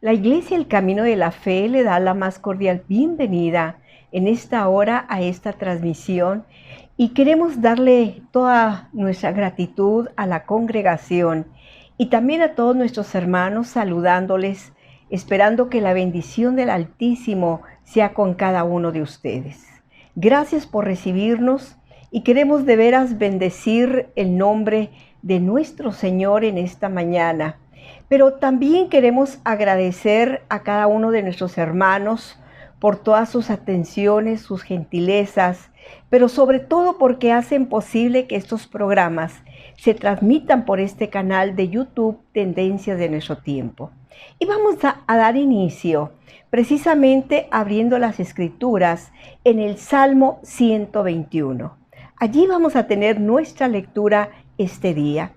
La Iglesia El Camino de la Fe le da la más cordial bienvenida en esta hora a esta transmisión y queremos darle toda nuestra gratitud a la congregación y también a todos nuestros hermanos, saludándoles, esperando que la bendición del Altísimo sea con cada uno de ustedes. Gracias por recibirnos y queremos de veras bendecir el nombre de nuestro Señor en esta mañana. Pero también queremos agradecer a cada uno de nuestros hermanos por todas sus atenciones, sus gentilezas, pero sobre todo porque hacen posible que estos programas se transmitan por este canal de YouTube Tendencias de Nuestro Tiempo. Y vamos a dar inicio precisamente abriendo las Escrituras en el Salmo 121. Allí vamos a tener nuestra lectura este día.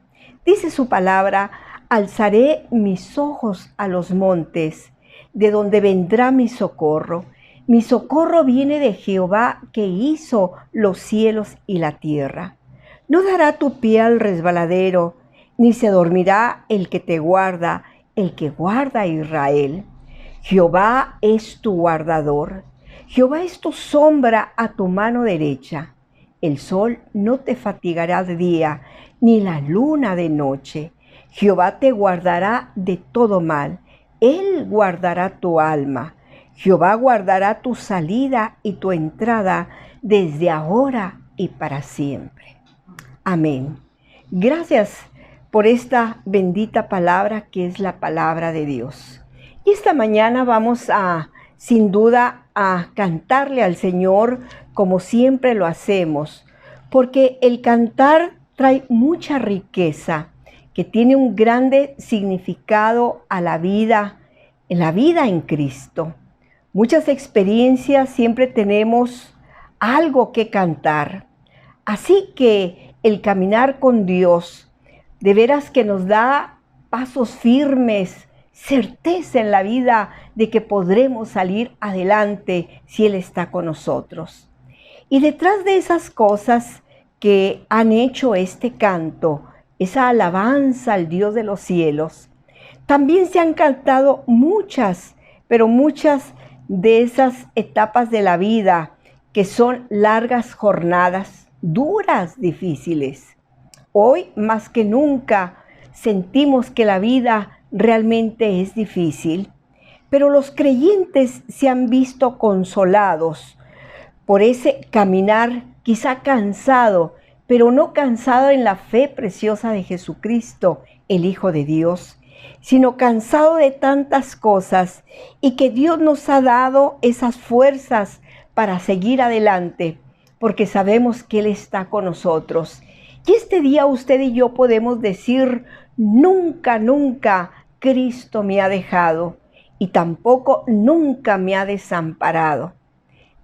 Dice su palabra: alzaré mis ojos a los montes, de donde vendrá mi socorro. Mi socorro viene de Jehová, que hizo los cielos y la tierra. No dará tu pie al resbaladero, ni se dormirá el que te guarda, el que guarda a Israel. Jehová es tu guardador. Jehová es tu sombra a tu mano derecha. El sol no te fatigará de día, ni la luna de noche. Jehová te guardará de todo mal. Él guardará tu alma. Jehová guardará tu salida y tu entrada desde ahora y para siempre. Amén. Gracias por esta bendita palabra que es la palabra de Dios. Y esta mañana vamos sin duda, a cantarle al Señor como siempre lo hacemos, porque el cantar trae mucha riqueza, que tiene un grande significado a la vida, en la vida en Cristo. Muchas experiencias, siempre tenemos algo que cantar. Así que el caminar con Dios, de veras que nos da pasos firmes, certeza en la vida de que podremos salir adelante si Él está con nosotros. Y detrás de esas cosas que han hecho este canto, esa alabanza al Dios de los cielos, también se han cantado muchas, pero muchas de esas etapas de la vida que son largas jornadas, duras, difíciles. Hoy más que nunca sentimos que la vida realmente es difícil, pero los creyentes se han visto consolados por ese caminar quizá cansado, pero no cansado en la fe preciosa de Jesucristo, el Hijo de Dios, sino cansado de tantas cosas y que Dios nos ha dado esas fuerzas para seguir adelante, porque sabemos que Él está con nosotros. Y este día usted y yo podemos decir: nunca, nunca Cristo me ha dejado y tampoco nunca me ha desamparado.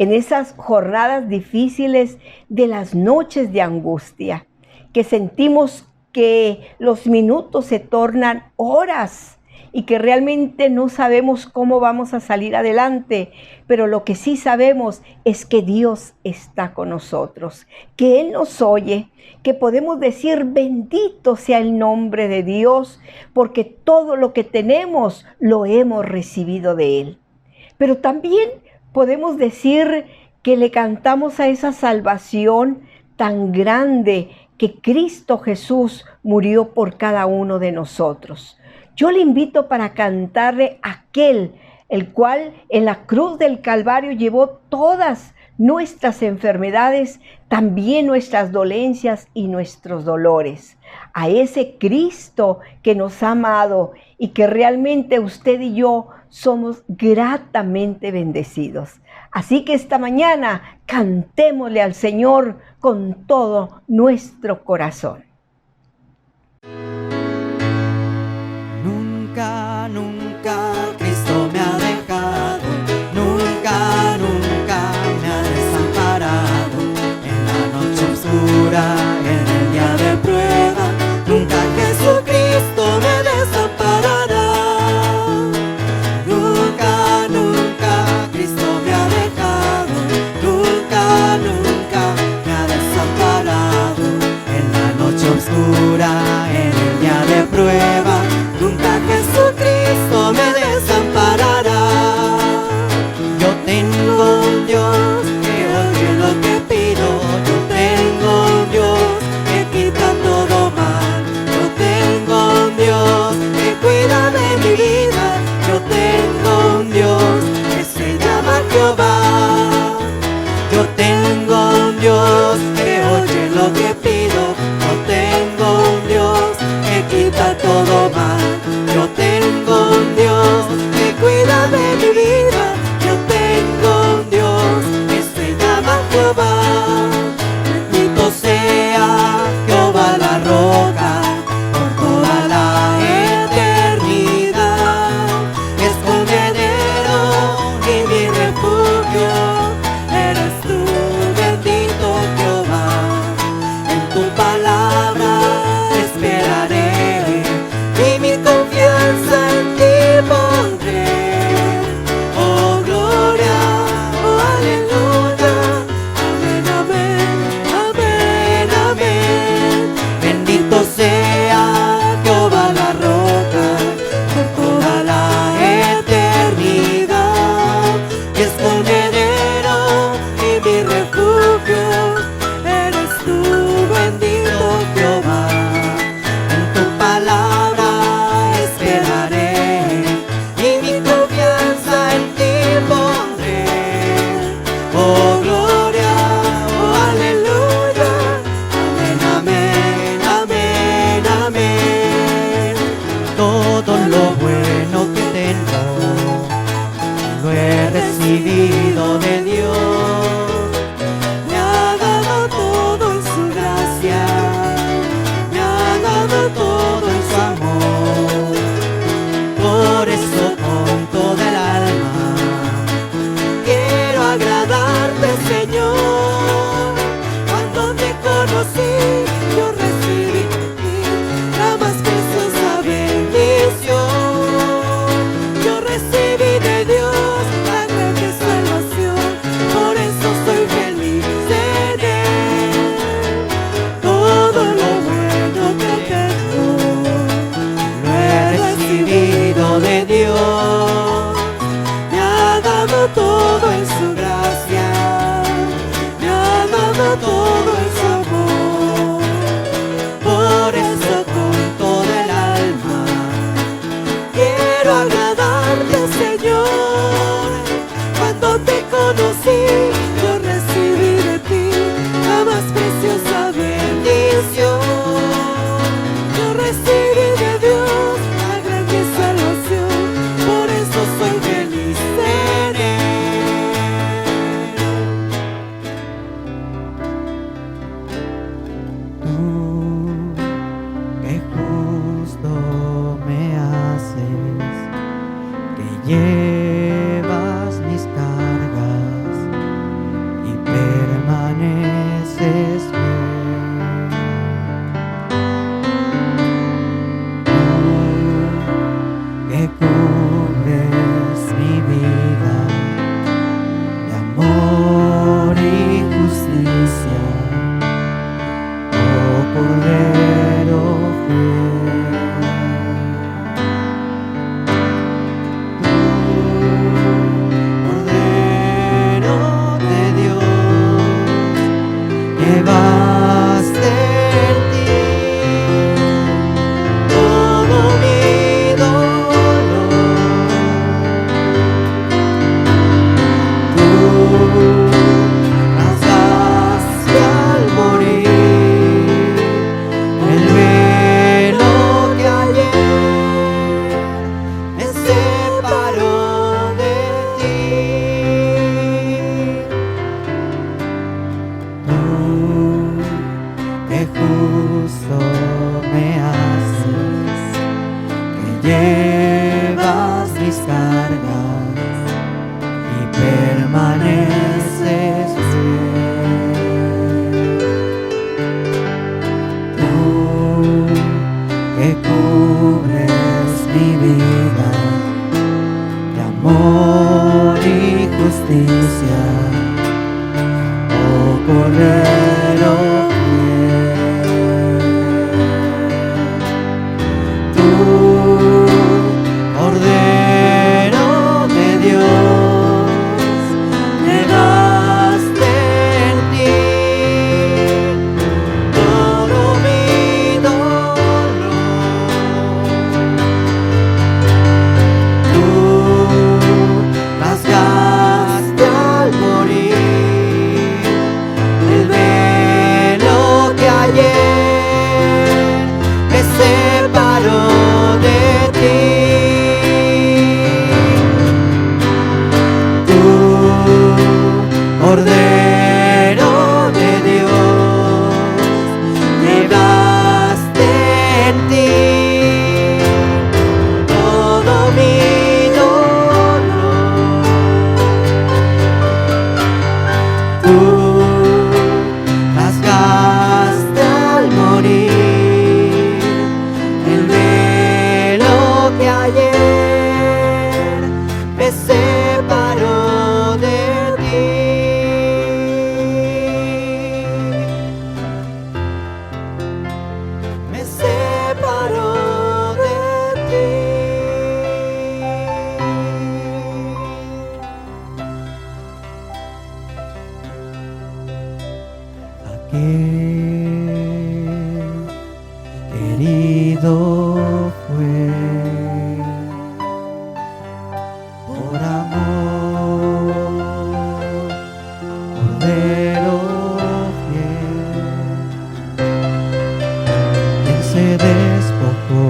En esas jornadas difíciles de las noches de angustia, que sentimos que los minutos se tornan horas y que realmente no sabemos cómo vamos a salir adelante, pero lo que sí sabemos es que Dios está con nosotros, que Él nos oye, que podemos decir: bendito sea el nombre de Dios, porque todo lo que tenemos lo hemos recibido de Él. Pero también podemos decir que le cantamos a esa salvación tan grande que Cristo Jesús murió por cada uno de nosotros. Yo le invito para cantarle a aquel el cual en la cruz del Calvario llevó todas nuestras enfermedades, también nuestras dolencias y nuestros dolores. A ese Cristo que nos ha amado y que realmente usted y yo somos gratamente bendecidos. Así que esta mañana cantémosle al Señor con todo nuestro corazón. Nunca, nunca Cristo me ha dejado, nunca, nunca me ha desamparado. En la noche oscura, en el día de prueba, nunca Jesucristo me desamparará. Nunca, nunca Cristo me ha dejado, nunca, nunca me ha desamparado. En la noche oscura, en el día de prueba, nunca Jesucristo me desamparará. Yo tengo un Dios que oye lo que pido. Yo tengo un Dios que quita todo mal. Yo tengo un Dios que cuida de mi vida. Yo tengo un Dios que se llama Jehová. Yo tengo un Dios que oye lo que pido. Yo tengo un Dios que quita todo mal. Yo tengo un Dios que cuida de mi vida. Yo tengo un Dios que se llama Jehová. Bendito sea Jehová la roca por toda la eternidad. Escondedero y mi refugio eres tú, bendito Jehová. En tu palabra esperaré y mi confianza en ti pondré. Oh gloria, oh aleluya, amén, amén, amén, amén. Bendito sea Jehová la roca por toda la eternidad. Escondedero y mi refugio eres tú, bendito Jehová. En tu palabra esperaré y mi confianza en ti pondré. Oh gloria, oh aleluya, amén, amén, amén, amén. Todo lo bueno que tengo lo he recibido de Dios. Me ha dado todo en su gracia, me ha dado todo en su amor. Por eso con toda el alma quiero agradarte, Señor. Cuando te conocí, yo recibí de ti la más preciosa bendición. Yo recibí de Dios la grande salvación, por eso soy feliz en Él. Todo lo bueno que tengo lo he recibido de Dios. Me ha dado todo en su gracia, me ha dado todo en su amor. Por eso con toda el alma quiero agradarte, Señor. Cuando te conocí, yo recibí de ti la más preciosa bendición. Yo recibí de Dios la grande salvación, por eso soy feliz en Él. Tú que justo me haces, que llevas mis cargas y permaneces fiel. Tú que cubres mi vida de amor y justicia, oh Cordero fiel. Cordero de Dios, llevaste en ti todo mi dolor. justo me haces, que llevas mis cargas y permaneces fiel. Tú que cubres mi vida de amor y justicia, oh Cordero fiel. Tú, Cordero de Dios, llevaste en ti todo mi dolor. Tú rasgaste al morir el velo que ayer me separó de ti. Tú, Cordero de Dios, llevaste en ti todo mi dolor. Tú rasgaste al morir el velo que ayer me separó de ti. Me separó de ti. Aquel herido fue por amor, Cordero fiel, quien se despojó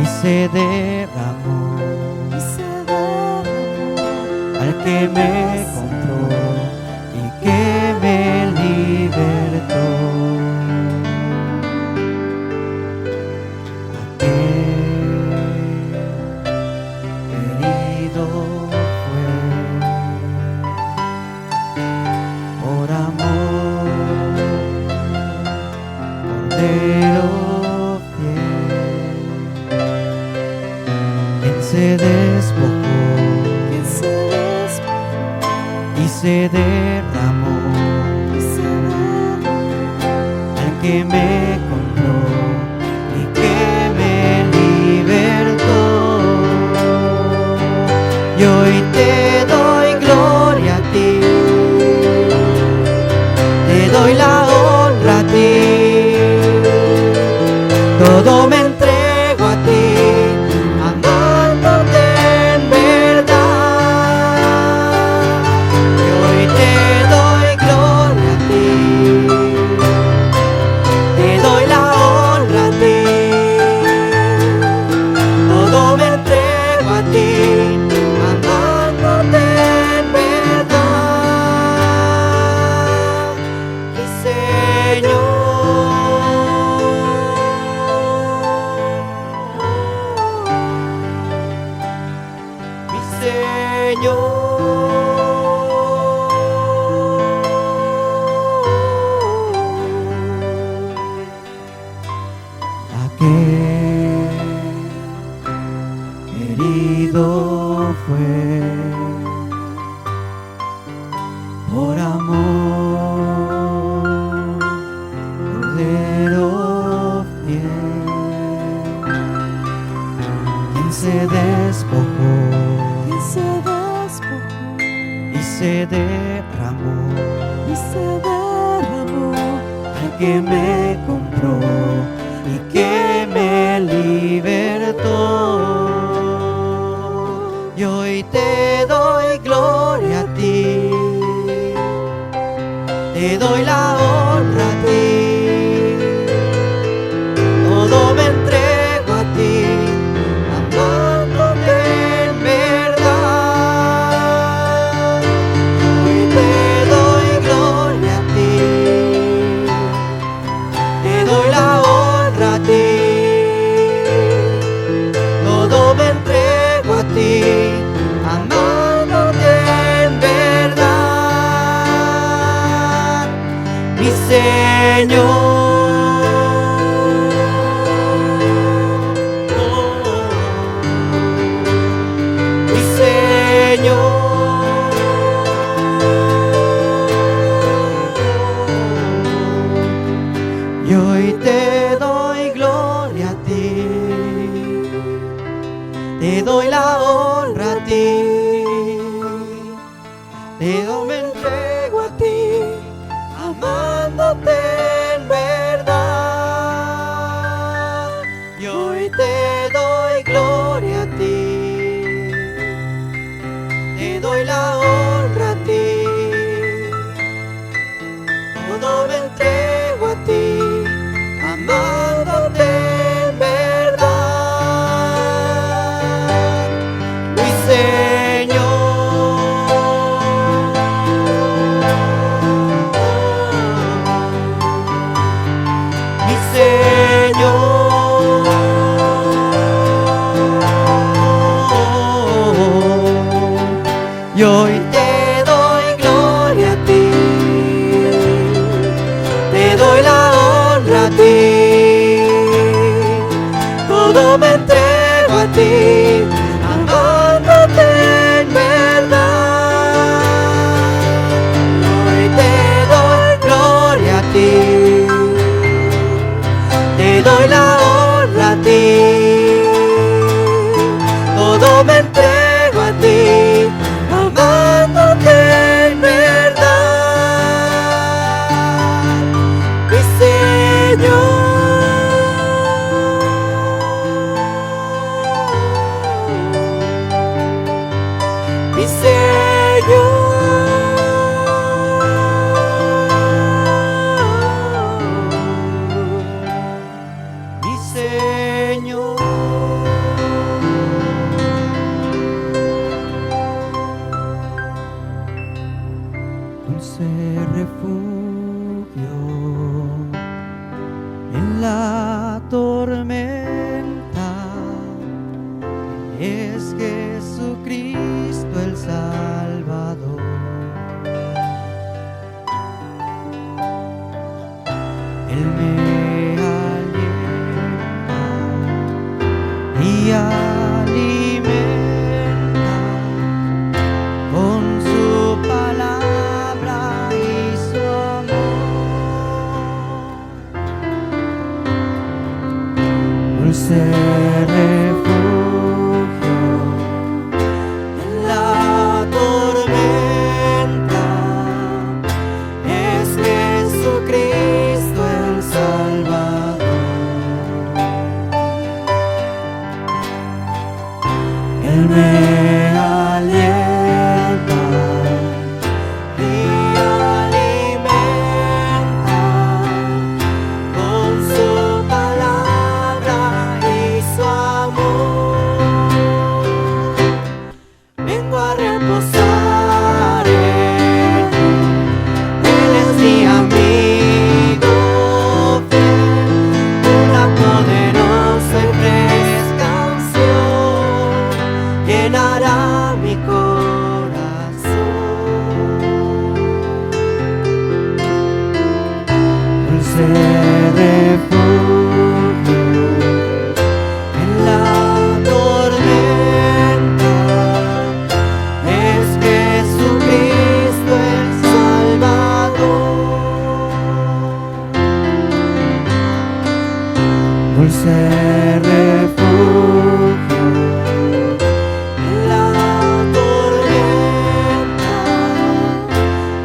y se derramó al que me compró y que me libertó. Aquel herido fue por amor, Cordero fiel, quien se despojó y se derramó al que me compró y que me libertó. Y hoy te doy gloria a ti, te doy la honra a ti, todo me entrego a ti, amándote en verdad. Y hoy te doy gloria a ti, te doy la honra a ti, todo me entrego a ti, amándote en verdad, mi Señor. Mi Señor. Aquel herido fue por amor, Cordero fiel, quien se despojó y se derramó al que me compró y que me libertó. Y hoy te doy gloria a ti, te doy la honra a ti, todo me entrego a ti, amándote en verdad. Hoy te doy gloria a ti, Y hoy te doy gloria a ti, te doy la honra a ti, me entrego a ti, amándote en verdad. Y hoy te doy gloria a ti, te doy la honra a ti, todo me entrego a ti, amándote en verdad, mi Señor, mi Señor. Y hoy te doy gloria a ti, te doy la honra a ti, todo me entrego a ti, amándote en verdad. Hoy te doy gloria a ti, te doy la honra a ti, todo me entrego a ti, amándote en verdad, mi Señor. Mi Señor, mi Señor. Dulce refugio en la tormenta es Jesucristo el Salvador. Él me alienta y alimenta con su palabra y su amor. Dulce refugio en la tormenta es Jesucristo el Salvador. Él me alienta y alimenta con su palabra y su amor. Vengo a reposar en Él es mi amigo fiel, una poderosa y fresca unción llenará mi corazón. Dulce refugio en la tormenta es Jesucristo el Salvador. Dulce refugio en la tormenta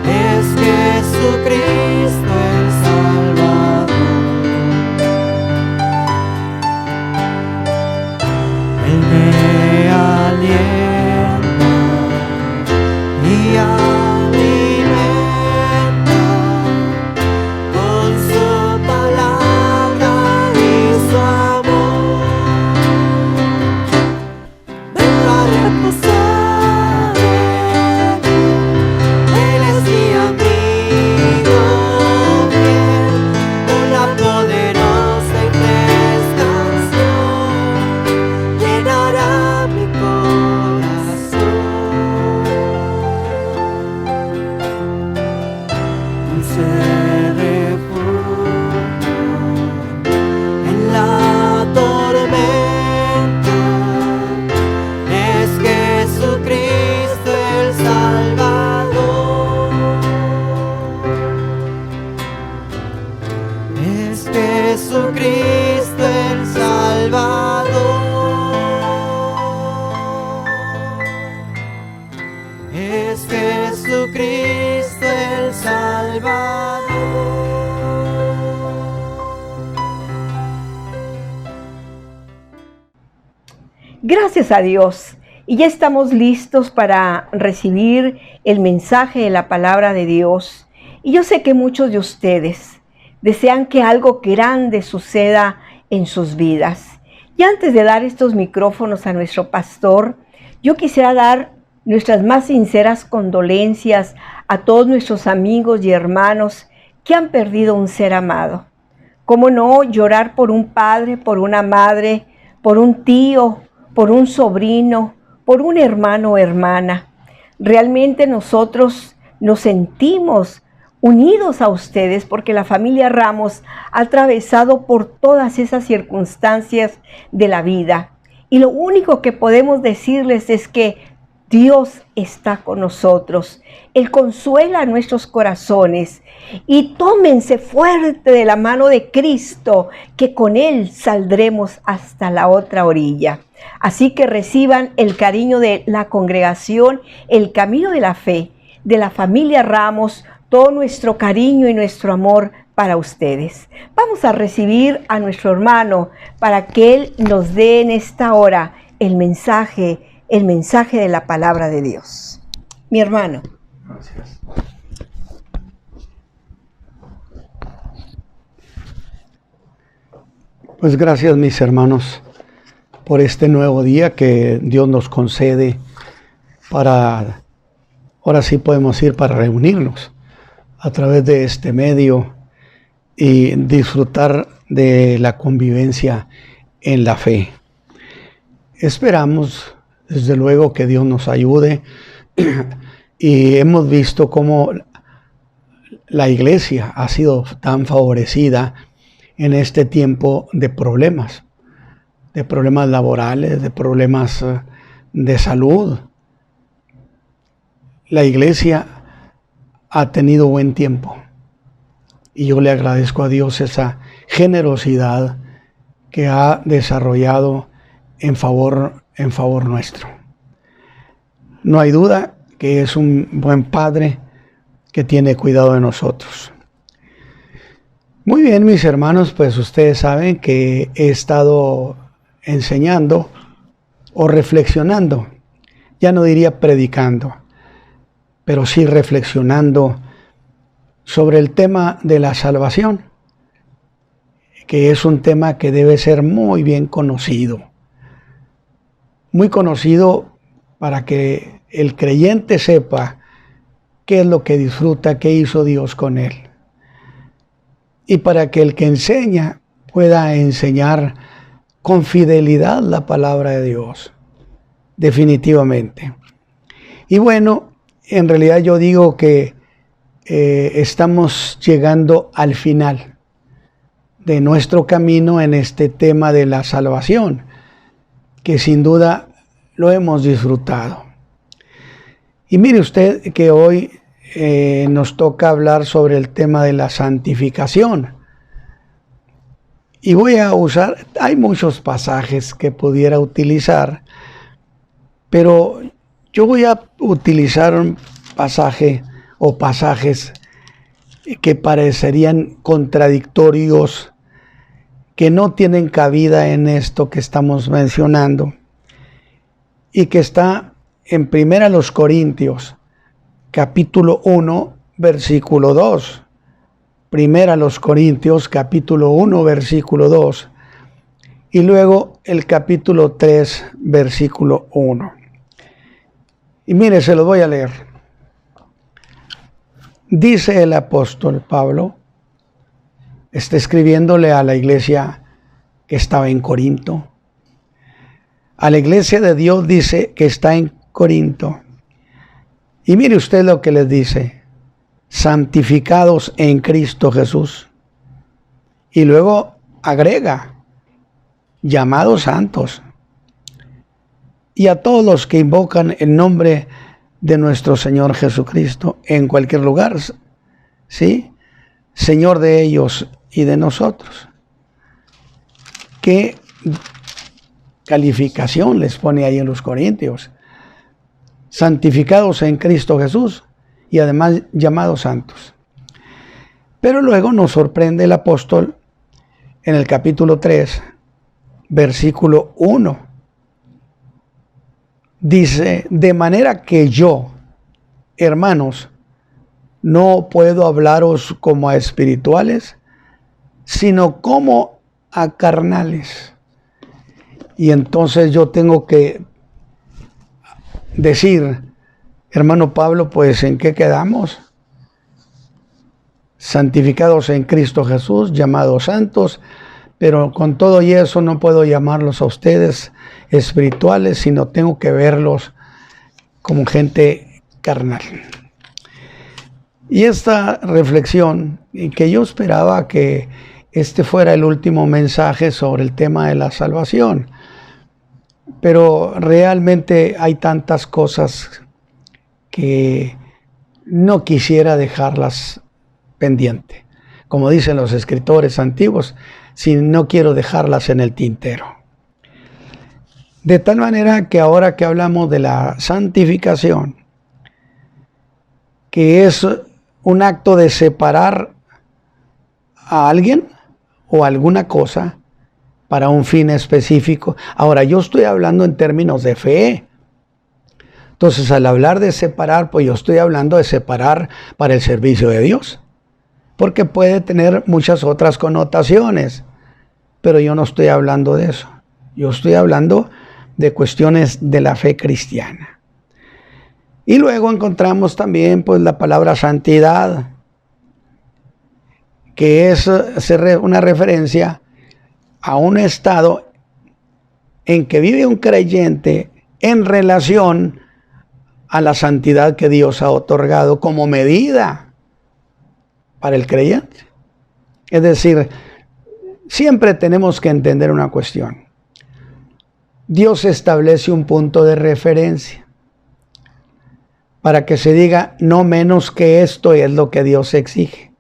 es Jesucristo el Salvador. Él me alienta y alimenta con su palabra y su amor. Jesucristo el Salvador. Es Jesucristo el Salvador. Gracias a Dios. Y ya estamos listos para recibir el mensaje de la palabra de Dios. Y yo sé que muchos de ustedes desean que algo grande suceda en sus vidas. Y antes de dar estos micrófonos a nuestro pastor, yo quisiera dar nuestras más sinceras condolencias a todos nuestros amigos y hermanos que han perdido un ser amado. ¿Cómo no llorar por un padre, por una madre, por un tío, por un sobrino, por un hermano o hermana? Realmente nosotros nos sentimos unidos a ustedes porque la familia Ramos ha atravesado por todas esas circunstancias de la vida. Y lo único que podemos decirles es que Dios está con nosotros. Él consuela nuestros corazones. Y tómense fuerte de la mano de Cristo, que con Él saldremos hasta la otra orilla. Así que reciban el cariño de la congregación, el camino de la fe, de la familia Ramos, todo nuestro cariño y nuestro amor para ustedes. Vamos a recibir a nuestro hermano para que Él nos dé en esta hora el mensaje de la palabra de Dios. Mi hermano. Gracias. Pues gracias, mis hermanos, por este nuevo día que Dios nos concede para, ahora sí podemos ir para reunirnos a través de este medio y disfrutar de la convivencia en la fe. Esperamos, desde luego, que Dios nos ayude y hemos visto cómo la iglesia ha sido tan favorecida en este tiempo de problemas laborales, de problemas de salud. La iglesia ha tenido buen tiempo y yo le agradezco a Dios esa generosidad que ha desarrollado en favor nuestro. No hay duda que es un buen padre que tiene cuidado de nosotros. Muy bien, mis hermanos, pues ustedes saben que he estado enseñando o reflexionando, ya no diría predicando, pero sí reflexionando sobre el tema de la salvación, que es un tema que debe ser muy bien conocido. Muy conocido para que el creyente sepa qué es lo que disfruta, qué hizo Dios con él. Y para que el que enseña pueda enseñar con fidelidad la palabra de Dios. Definitivamente. Y bueno, en realidad yo digo que estamos llegando al final de nuestro camino en este tema de la salvación, que sin duda lo hemos disfrutado. Y mire usted que hoy nos toca hablar sobre el tema de la santificación. Y voy a usar, hay muchos pasajes que pudiera utilizar, pero yo voy a utilizar un pasaje o pasajes que parecerían contradictorios, que no tienen cabida en esto que estamos mencionando, y que está en 1 Corintios, capítulo 1, versículo 2. 1 Corintios, capítulo 1, versículo 2. Y luego el capítulo 3, versículo 1. Y mire, se los voy a leer. Dice el apóstol Pablo, está escribiéndole a la iglesia que estaba en Corinto. A la iglesia de Dios dice que está en Corinto. Y mire usted lo que les dice: santificados en Cristo Jesús. Y luego agrega: llamados santos. Y a todos los que invocan el nombre de nuestro Señor Jesucristo en cualquier lugar, ¿sí? Señor de ellos y de nosotros. ¿Qué calificación les pone ahí en los Corintios? Santificados en Cristo Jesús y además llamados santos. Pero luego nos sorprende el apóstol en el capítulo 3, versículo 1. Dice, de manera que yo, hermanos, no puedo hablaros como a espirituales, sino como a carnales. Y entonces yo tengo que decir, hermano Pablo, pues ¿en qué quedamos? Santificados en Cristo Jesús, llamados santos, pero con todo y eso no puedo llamarlos a ustedes espirituales, sino tengo que verlos como gente carnal. Y esta reflexión, y que yo esperaba que este fuera el último mensaje sobre el tema de la salvación, pero realmente hay tantas cosas que no quisiera dejarlas pendiente. Como dicen los escritores antiguos, si no quiero dejarlas en el tintero. De tal manera que ahora que hablamos de la santificación, que es un acto de separar a alguien o alguna cosa para un fin específico. Ahora, yo estoy hablando en términos de fe. Entonces, al hablar de separar, pues yo estoy hablando de separar para el servicio de Dios. Porque puede tener muchas otras connotaciones. Pero yo no estoy hablando de eso. Yo estoy hablando de cuestiones de la fe cristiana. Y luego encontramos también pues la palabra santidad, que es una referencia a un estado en que vive un creyente en relación a la santidad que Dios ha otorgado como medida para el creyente. Es decir, siempre tenemos que entender una cuestión. Dios establece un punto de referencia para que se diga no menos que esto es lo que Dios exige.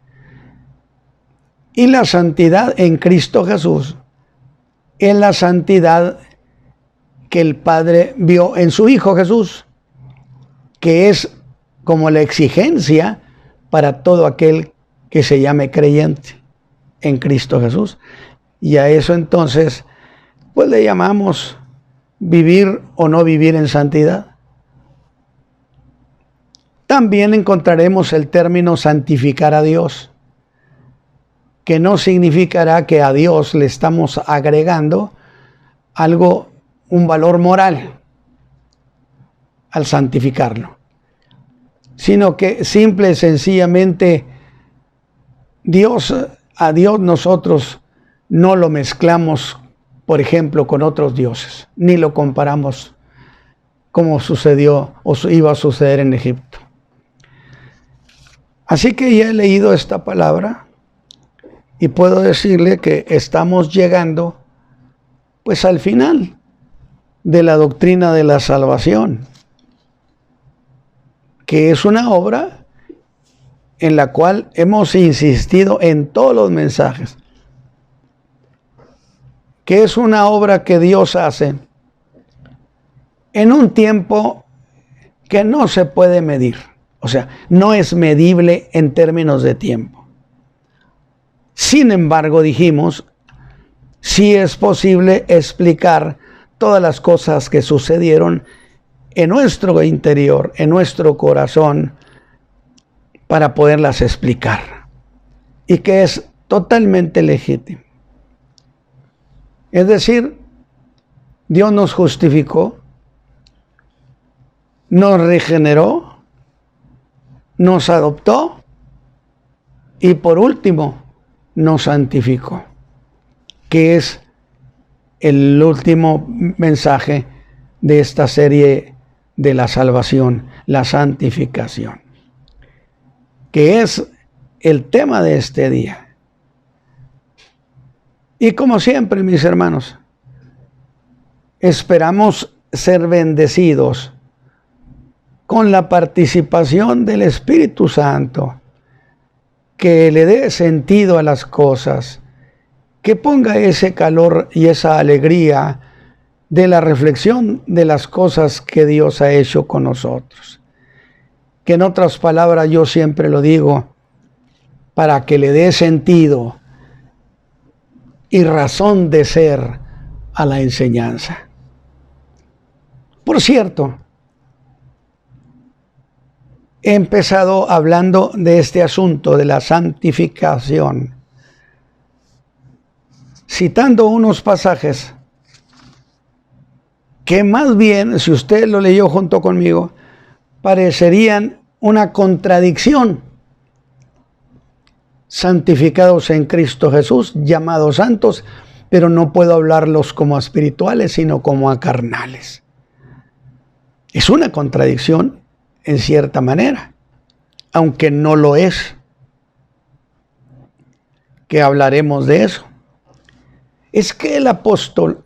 Y la santidad en Cristo Jesús es la santidad que el Padre vio en su Hijo Jesús, que es como la exigencia para todo aquel que se llame creyente en Cristo Jesús. Y a eso entonces pues le llamamos vivir o no vivir en santidad. También encontraremos el término santificar a Dios, que no significará que a Dios le estamos agregando algo, un valor moral al santificarlo, sino que simple y sencillamente a Dios nosotros no lo mezclamos, por ejemplo, con otros dioses, ni lo comparamos como sucedió o iba a suceder en Egipto. Así que ya he leído esta palabra y puedo decirle que estamos llegando pues al final de la doctrina de la salvación, que es una obra en la cual hemos insistido en todos los mensajes, que es una obra que Dios hace en un tiempo que no se puede medir, o sea, no es medible en términos de tiempo. Sin embargo, dijimos, sí es posible explicar todas las cosas que sucedieron en nuestro interior, en nuestro corazón, para poderlas explicar. Y que es totalmente legítimo. Es decir, Dios nos justificó, nos regeneró, nos adoptó y por último nos santificó, que es el último mensaje de esta serie de la salvación, la santificación, que es el tema de este día. Y como siempre, mis hermanos, esperamos ser bendecidos con la participación del Espíritu Santo, que le dé sentido a las cosas, que ponga ese calor y esa alegría de la reflexión de las cosas que Dios ha hecho con nosotros. Que en otras palabras, yo siempre lo digo, para que le dé sentido y razón de ser a la enseñanza. Por cierto, he empezado hablando de este asunto de la santificación, citando unos pasajes que más bien, si usted lo leyó junto conmigo, parecerían una contradicción. Santificados en Cristo Jesús, llamados santos, pero no puedo hablarlos como a espirituales, sino como a carnales. Es una contradicción en cierta manera, aunque no lo es, que hablaremos de eso. Es que el apóstol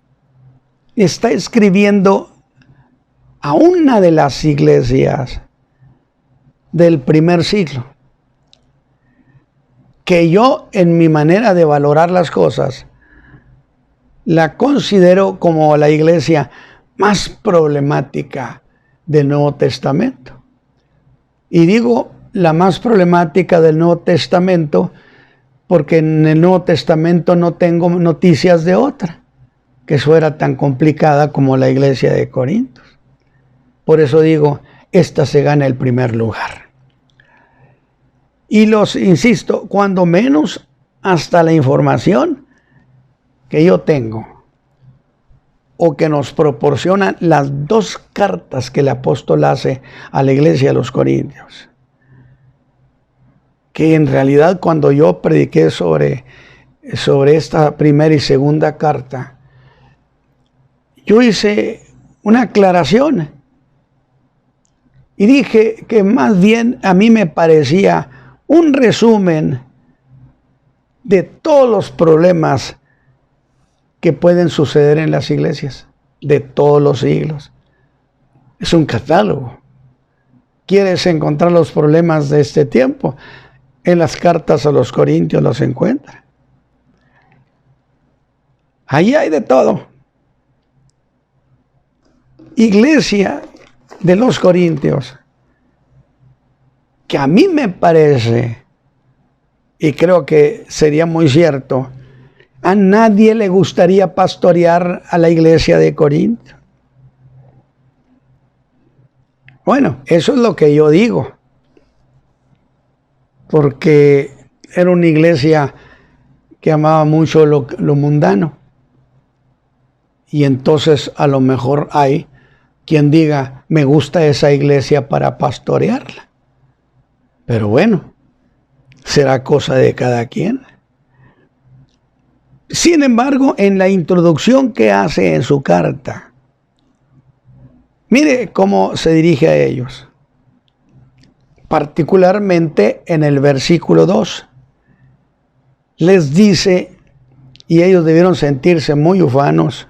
está escribiendo a una de las iglesias del primer siglo, que yo, en mi manera de valorar las cosas, la considero como la iglesia más problemática del Nuevo Testamento. Y digo la más problemática del Nuevo Testamento porque en el Nuevo Testamento no tengo noticias de otra que fuera tan complicada como la iglesia de Corintios. Por eso digo, esta se gana el primer lugar. Y insisto, cuando menos hasta la información que yo tengo o que nos proporcionan las dos cartas que el apóstol hace a la iglesia de los Corintios. Que en realidad cuando yo prediqué sobre esta primera y segunda carta, yo hice una aclaración y dije que más bien a mí me parecía un resumen de todos los problemas que pueden suceder en las iglesias de todos los siglos. Es un catálogo. ¿Quieres encontrar los problemas de este tiempo? En las cartas a los Corintios los encuentras. Ahí hay de todo. Iglesia de los Corintios, que a mí me parece, y creo que sería muy cierto, a nadie le gustaría pastorear a la iglesia de Corinto. Bueno, eso es lo que yo digo, porque era una iglesia que amaba mucho lo mundano. Y entonces a lo mejor hay quien diga, me gusta esa iglesia para pastorearla. Pero bueno, será cosa de cada quien. Sin embargo, en la introducción que hace en su carta, mire cómo se dirige a ellos. Particularmente en el versículo 2. Les dice, y ellos debieron sentirse muy ufanos,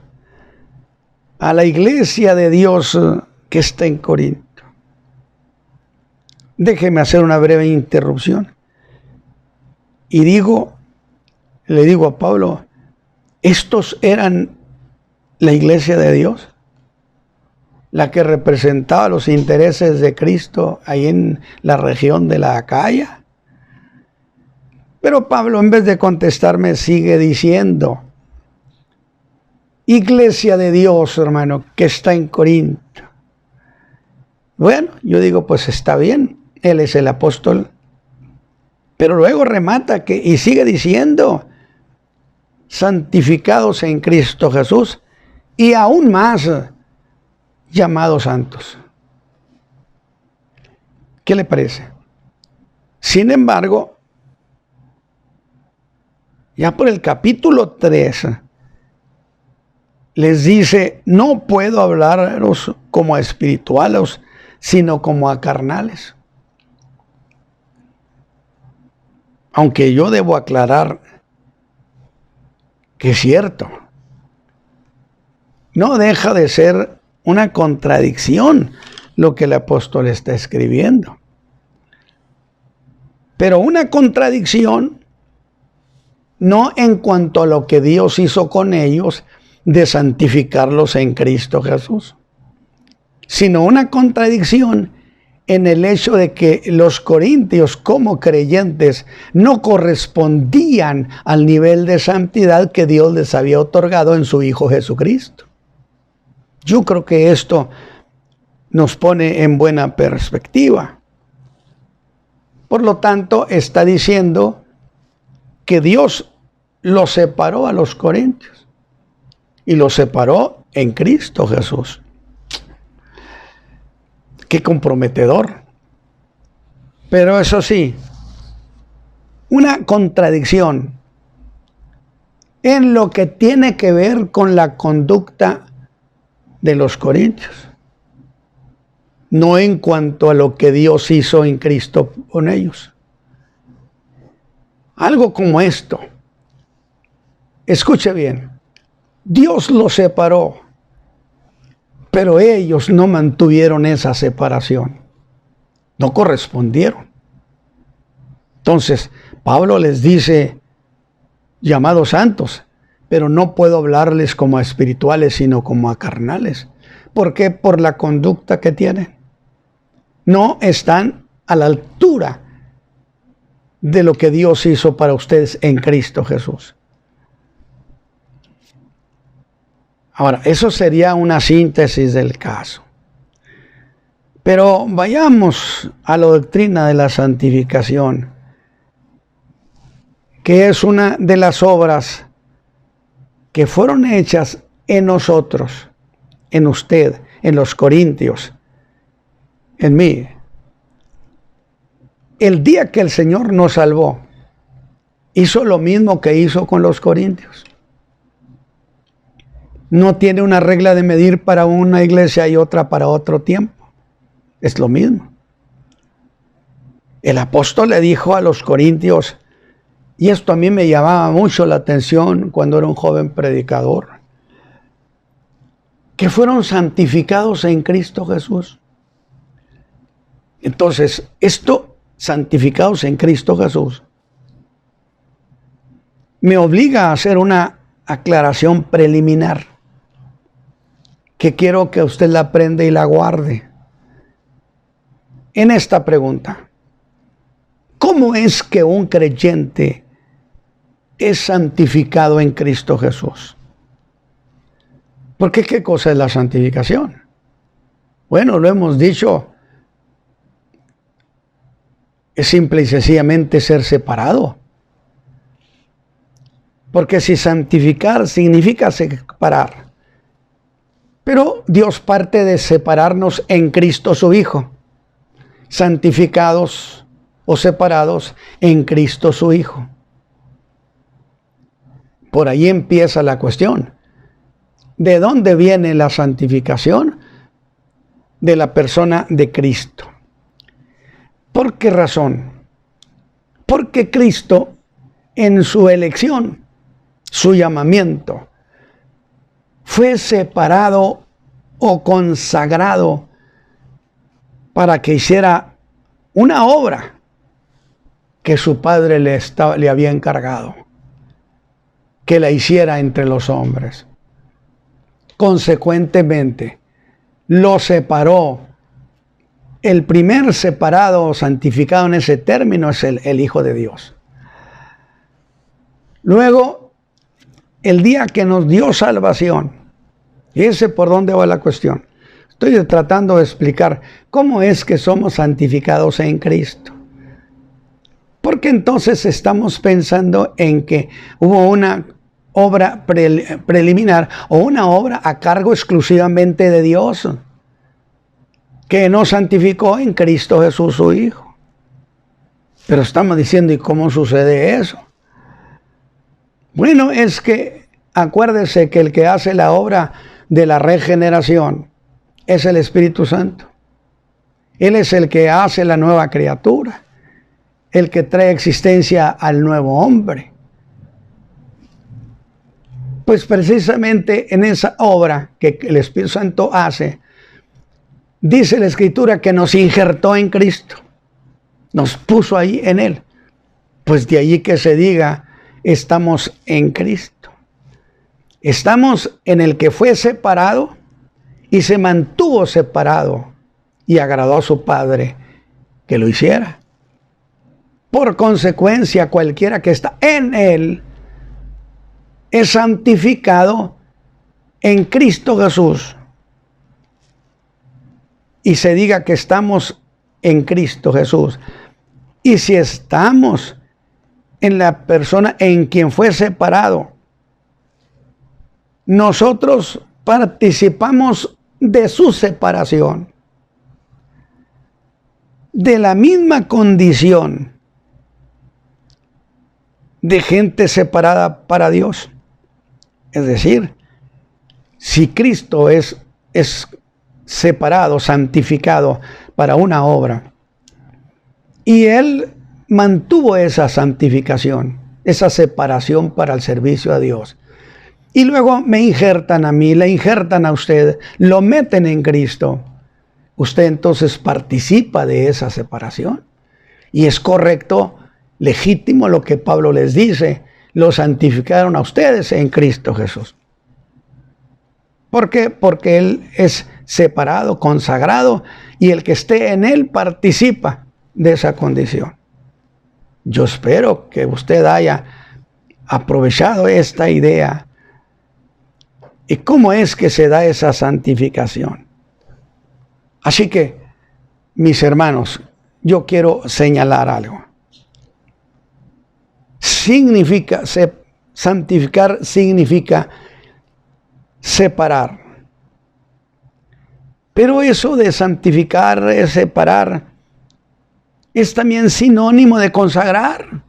a la iglesia de Dios que está en Corinto. Déjeme hacer una breve interrupción. Y le digo a Pablo, ¿estos eran la iglesia de Dios? La que representaba los intereses de Cristo ahí en la región de la Acaya. Pero Pablo, en vez de contestarme, sigue diciendo, iglesia de Dios, hermano, que está en Corinto. Bueno, yo digo, pues está bien, él es el apóstol. Pero luego remata y sigue diciendo, santificados en Cristo Jesús y aún más llamados santos. ¿Qué le parece? Sin embargo, ya por el capítulo 3, les dice, no puedo hablaros como a espirituales, sino como a carnales. Aunque yo debo aclarar que es cierto, no deja de ser una contradicción lo que el apóstol está escribiendo. Pero una contradicción, no en cuanto a lo que Dios hizo con ellos, de santificarlos en Cristo Jesús, sino una contradicción en el hecho de que los corintios como creyentes no correspondían al nivel de santidad que Dios les había otorgado en su Hijo Jesucristo. Yo creo que esto nos pone en buena perspectiva. Por lo tanto, está diciendo que Dios los separó a los corintios y los separó en Cristo Jesús. Qué comprometedor. Pero eso sí, una contradicción en lo que tiene que ver con la conducta de los corintios, no en cuanto a lo que Dios hizo en Cristo con ellos. Algo como esto. Escuche bien. Dios los separó, pero ellos no mantuvieron esa separación. No correspondieron. Entonces, Pablo les dice, llamados santos, pero no puedo hablarles como a espirituales, sino como a carnales. ¿Por qué? Por la conducta que tienen. No están a la altura de lo que Dios hizo para ustedes en Cristo Jesús. Ahora, eso sería una síntesis del caso. Pero vayamos a la doctrina de la santificación, que es una de las obras que fueron hechas en nosotros, en usted, en los corintios, en mí. El día que el Señor nos salvó, hizo lo mismo que hizo con los corintios. No tiene una regla de medir para una iglesia y otra para otro tiempo. Es lo mismo. El apóstol le dijo a los corintios, y esto a mí me llamaba mucho la atención cuando era un joven predicador, que fueron santificados en Cristo Jesús. Entonces, esto, santificados en Cristo Jesús, me obliga a hacer una aclaración preliminar, que quiero que usted la aprenda y la guarde. En esta pregunta, ¿cómo es que un creyente es santificado en Cristo Jesús? Porque ¿qué cosa es la santificación? Bueno, lo hemos dicho, es simple y sencillamente ser separado. Porque si santificar significa separar, pero Dios parte de separarnos en Cristo su Hijo, santificados o separados en Cristo su Hijo. Por ahí empieza la cuestión. ¿De dónde viene la santificación? De la persona de Cristo. ¿Por qué razón? Porque Cristo, en su elección, su llamamiento, fue separado o consagrado para que hiciera una obra que su Padre le había encargado, que la hiciera entre los hombres. Consecuentemente, lo separó. El primer separado o santificado en ese término es el Hijo de Dios. Luego, el día que nos dio salvación, fíjese por dónde va la cuestión. Estoy tratando de explicar cómo es que somos santificados en Cristo. Porque entonces estamos pensando en que hubo una obra preliminar o una obra a cargo exclusivamente de Dios, que nos santificó en Cristo Jesús su Hijo. Pero estamos diciendo, ¿y cómo sucede eso? Bueno, es que acuérdese que el que hace la obra de la regeneración es el Espíritu Santo. Él es el que hace la nueva criatura, el que trae existencia al nuevo hombre. Pues precisamente en esa obra que el Espíritu Santo hace, dice la Escritura que nos injertó en Cristo, nos puso ahí en Él. Pues de allí que se diga, estamos en Cristo. Estamos en el que fue separado y se mantuvo separado y agradó a su Padre que lo hiciera. Por consecuencia, cualquiera que está en Él es santificado en Cristo Jesús. Y se diga que estamos en Cristo Jesús. Y si estamos en la persona en quien fue separado, nosotros participamos de su separación, de la misma condición de gente separada para Dios. Es decir, si Cristo es separado, santificado para una obra, y Él mantuvo esa santificación, esa separación para el servicio a Dios, y luego me injertan a mí, le injertan a usted, lo meten en Cristo, usted entonces participa de esa separación. Y es correcto, legítimo lo que Pablo les dice, lo santificaron a ustedes en Cristo Jesús. ¿Por qué? Porque Él es separado, consagrado, y el que esté en Él participa de esa condición. Yo espero que usted haya aprovechado esta idea. ¿Y cómo es que se da esa santificación? Así que, mis hermanos, yo quiero señalar algo. Santificar significa separar. Pero eso de santificar, separar, es también sinónimo de consagrar.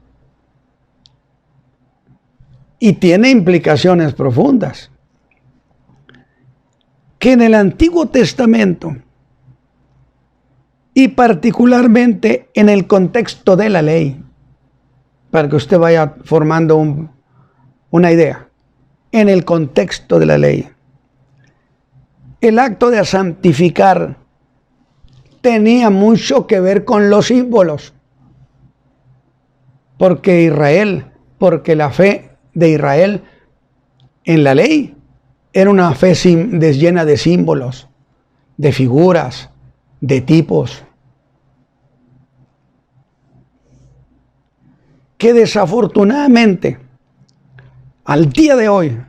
Y tiene implicaciones profundas. Que en el Antiguo Testamento, y particularmente en el contexto de la ley, para que usted vaya formando una idea, en el contexto de la ley, el acto de santificar tenía mucho que ver con los símbolos, porque la fe de Israel en la ley era una fe llena de símbolos, de figuras, de tipos, que desafortunadamente al día de hoy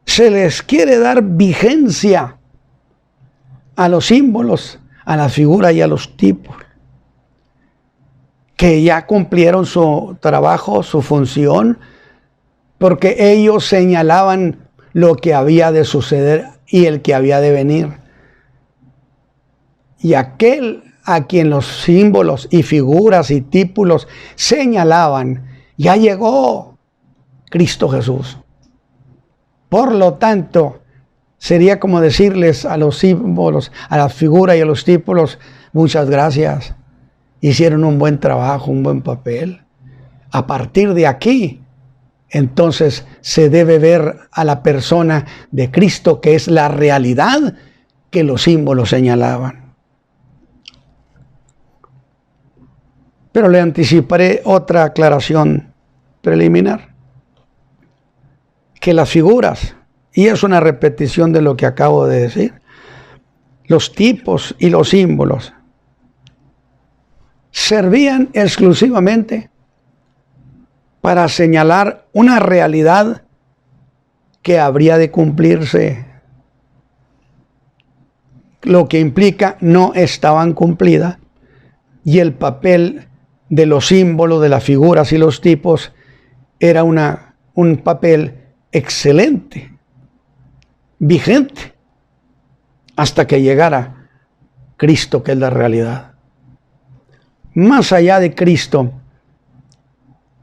se les quiere dar vigencia a los símbolos, a las figuras y a los tipos, que ya cumplieron su trabajo, su función, porque ellos señalaban lo que había de suceder y el que había de venir. Y aquel a quien los símbolos y figuras y títulos señalaban, ya llegó Cristo Jesús. Por lo tanto, sería como decirles a los símbolos, a las figuras y a los títulos, muchas gracias, hicieron un buen trabajo, un buen papel. A partir de aquí, entonces se debe ver a la persona de Cristo, que es la realidad que los símbolos señalaban. Pero le anticiparé otra aclaración preliminar. Que las figuras, y es una repetición de lo que acabo de decir, los tipos y los símbolos servían exclusivamente para señalar una realidad que habría de cumplirse, lo que implica no estaban cumplidas, y el papel de los símbolos, de las figuras y los tipos era un papel excelente, vigente, hasta que llegara Cristo, que es la realidad. Más allá de Cristo,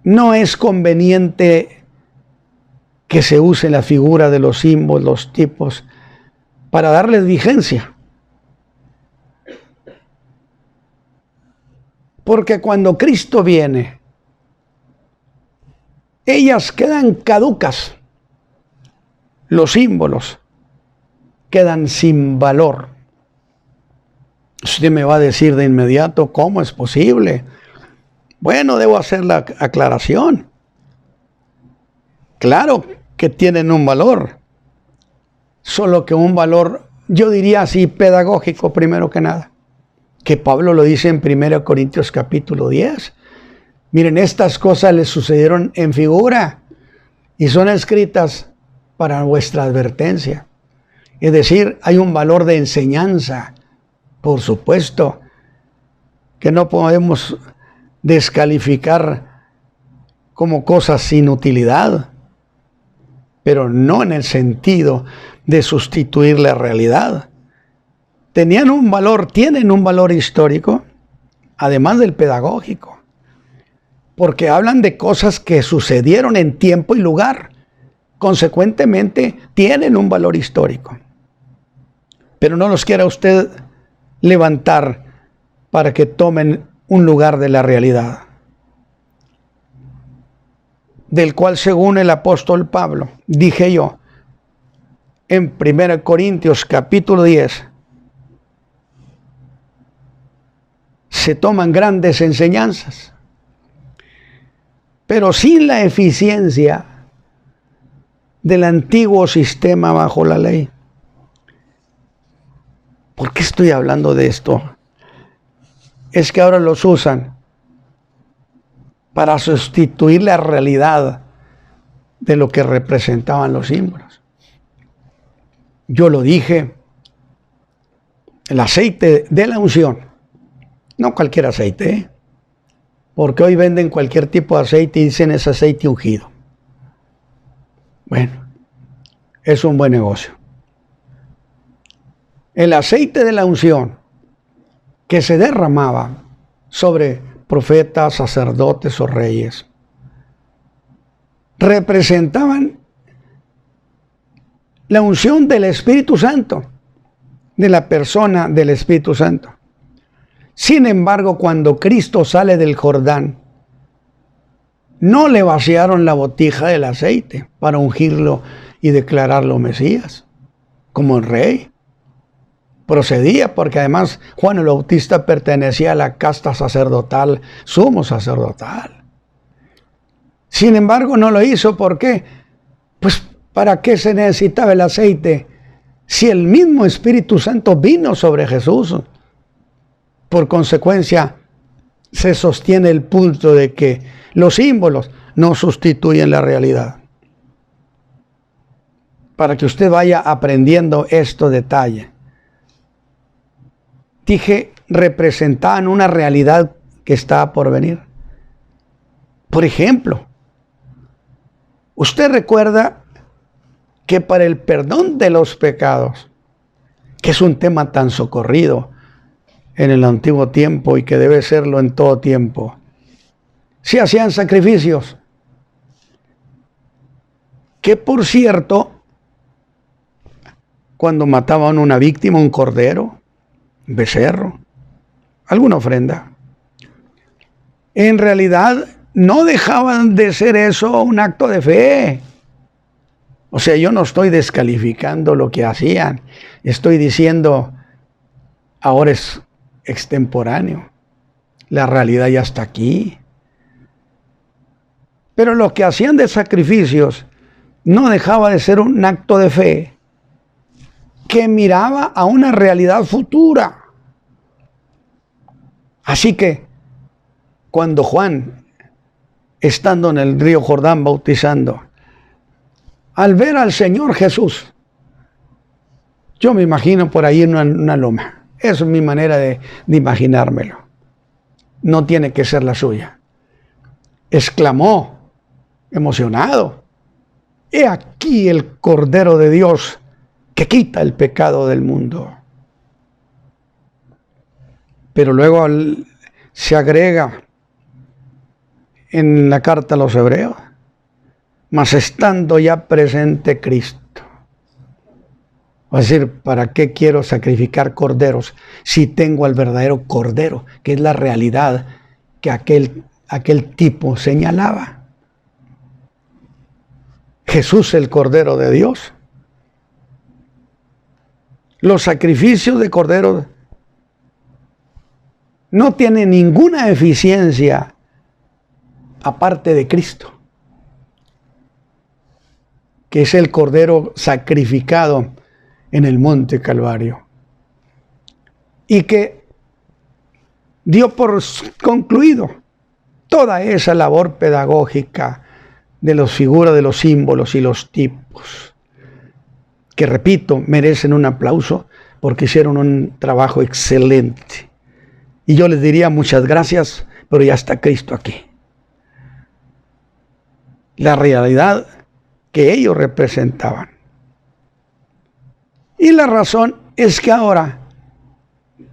no es conveniente que se use la figura de los símbolos, los tipos, para darles vigencia. Porque cuando Cristo viene, ellas quedan caducas. Los símbolos quedan sin valor. Usted me va a decir de inmediato, ¿cómo es posible? Bueno, debo hacer la aclaración. Claro que tienen un valor, solo que un valor, yo diría así, pedagógico primero que nada, que Pablo lo dice en 1 Corintios capítulo 10. Miren, estas cosas les sucedieron en figura y son escritas para vuestra advertencia. Es decir, hay un valor de enseñanza, por supuesto, que no podemos descalificar como cosas sin utilidad, pero no en el sentido de sustituir la realidad. Tenían un valor, tienen un valor histórico, además del pedagógico, porque hablan de cosas que sucedieron en tiempo y lugar. Consecuentemente, tienen un valor histórico. Pero no los quiera usted levantar para que tomen un lugar de la realidad, del cual, según el apóstol Pablo, dije yo, en 1 Corintios capítulo 10, se toman grandes enseñanzas, pero sin la eficiencia del antiguo sistema bajo la ley. ¿Por qué estoy hablando de esto? Es que ahora los usan para sustituir la realidad de lo que representaban los símbolos. Yo lo dije, el aceite de la unción, no cualquier aceite, porque hoy venden cualquier tipo de aceite y dicen es aceite ungido. Bueno, es un buen negocio. El aceite de la unción que se derramaba sobre profetas, sacerdotes o reyes, representaban la unción del Espíritu Santo, de la persona del Espíritu Santo. Sin embargo, cuando Cristo sale del Jordán, no le vaciaron la botija del aceite para ungirlo y declararlo Mesías, como el rey. Procedía, porque además Juan el Bautista pertenecía a la casta sacerdotal, sumo sacerdotal. Sin embargo, no lo hizo. ¿Por qué? Pues, ¿para qué se necesitaba el aceite si el mismo Espíritu Santo vino sobre Jesús? Por consecuencia, se sostiene el punto de que los símbolos no sustituyen la realidad. Para que usted vaya aprendiendo este detalle. Dije, representaban una realidad que estaba por venir. Por ejemplo, usted recuerda que para el perdón de los pecados, que es un tema tan socorrido en el antiguo tiempo y que debe serlo en todo tiempo, se hacían sacrificios. Que por cierto, cuando mataban una víctima, un cordero, un becerro, alguna ofrenda, en realidad no dejaban de ser eso un acto de fe. O sea, yo no estoy descalificando lo que hacían, estoy diciendo, ahora es extemporáneo, la realidad ya está aquí. Pero lo que hacían de sacrificios no dejaba de ser un acto de fe que miraba a una realidad futura. Así que cuando Juan, estando en el río Jordán bautizando, al ver al Señor Jesús, yo me imagino por ahí en una loma. Esa es mi manera de imaginármelo. No tiene que ser la suya. Exclamó, emocionado: «He aquí el Cordero de Dios que quita el pecado del mundo». Pero luego se agrega en la carta a los Hebreos: «Mas estando ya presente Cristo». Es decir, ¿para qué quiero sacrificar corderos si tengo al verdadero Cordero, que es la realidad que aquel tipo señalaba? Jesús, el Cordero de Dios. Los sacrificios de corderos no tienen ninguna eficiencia aparte de Cristo, que es el Cordero sacrificado en el monte Calvario, y que dio por concluido toda esa labor pedagógica de las figuras, de los símbolos y los tipos, que repito, merecen un aplauso porque hicieron un trabajo excelente. Y yo les diría muchas gracias, pero ya está Cristo aquí. La realidad que ellos representaban. Y la razón es que ahora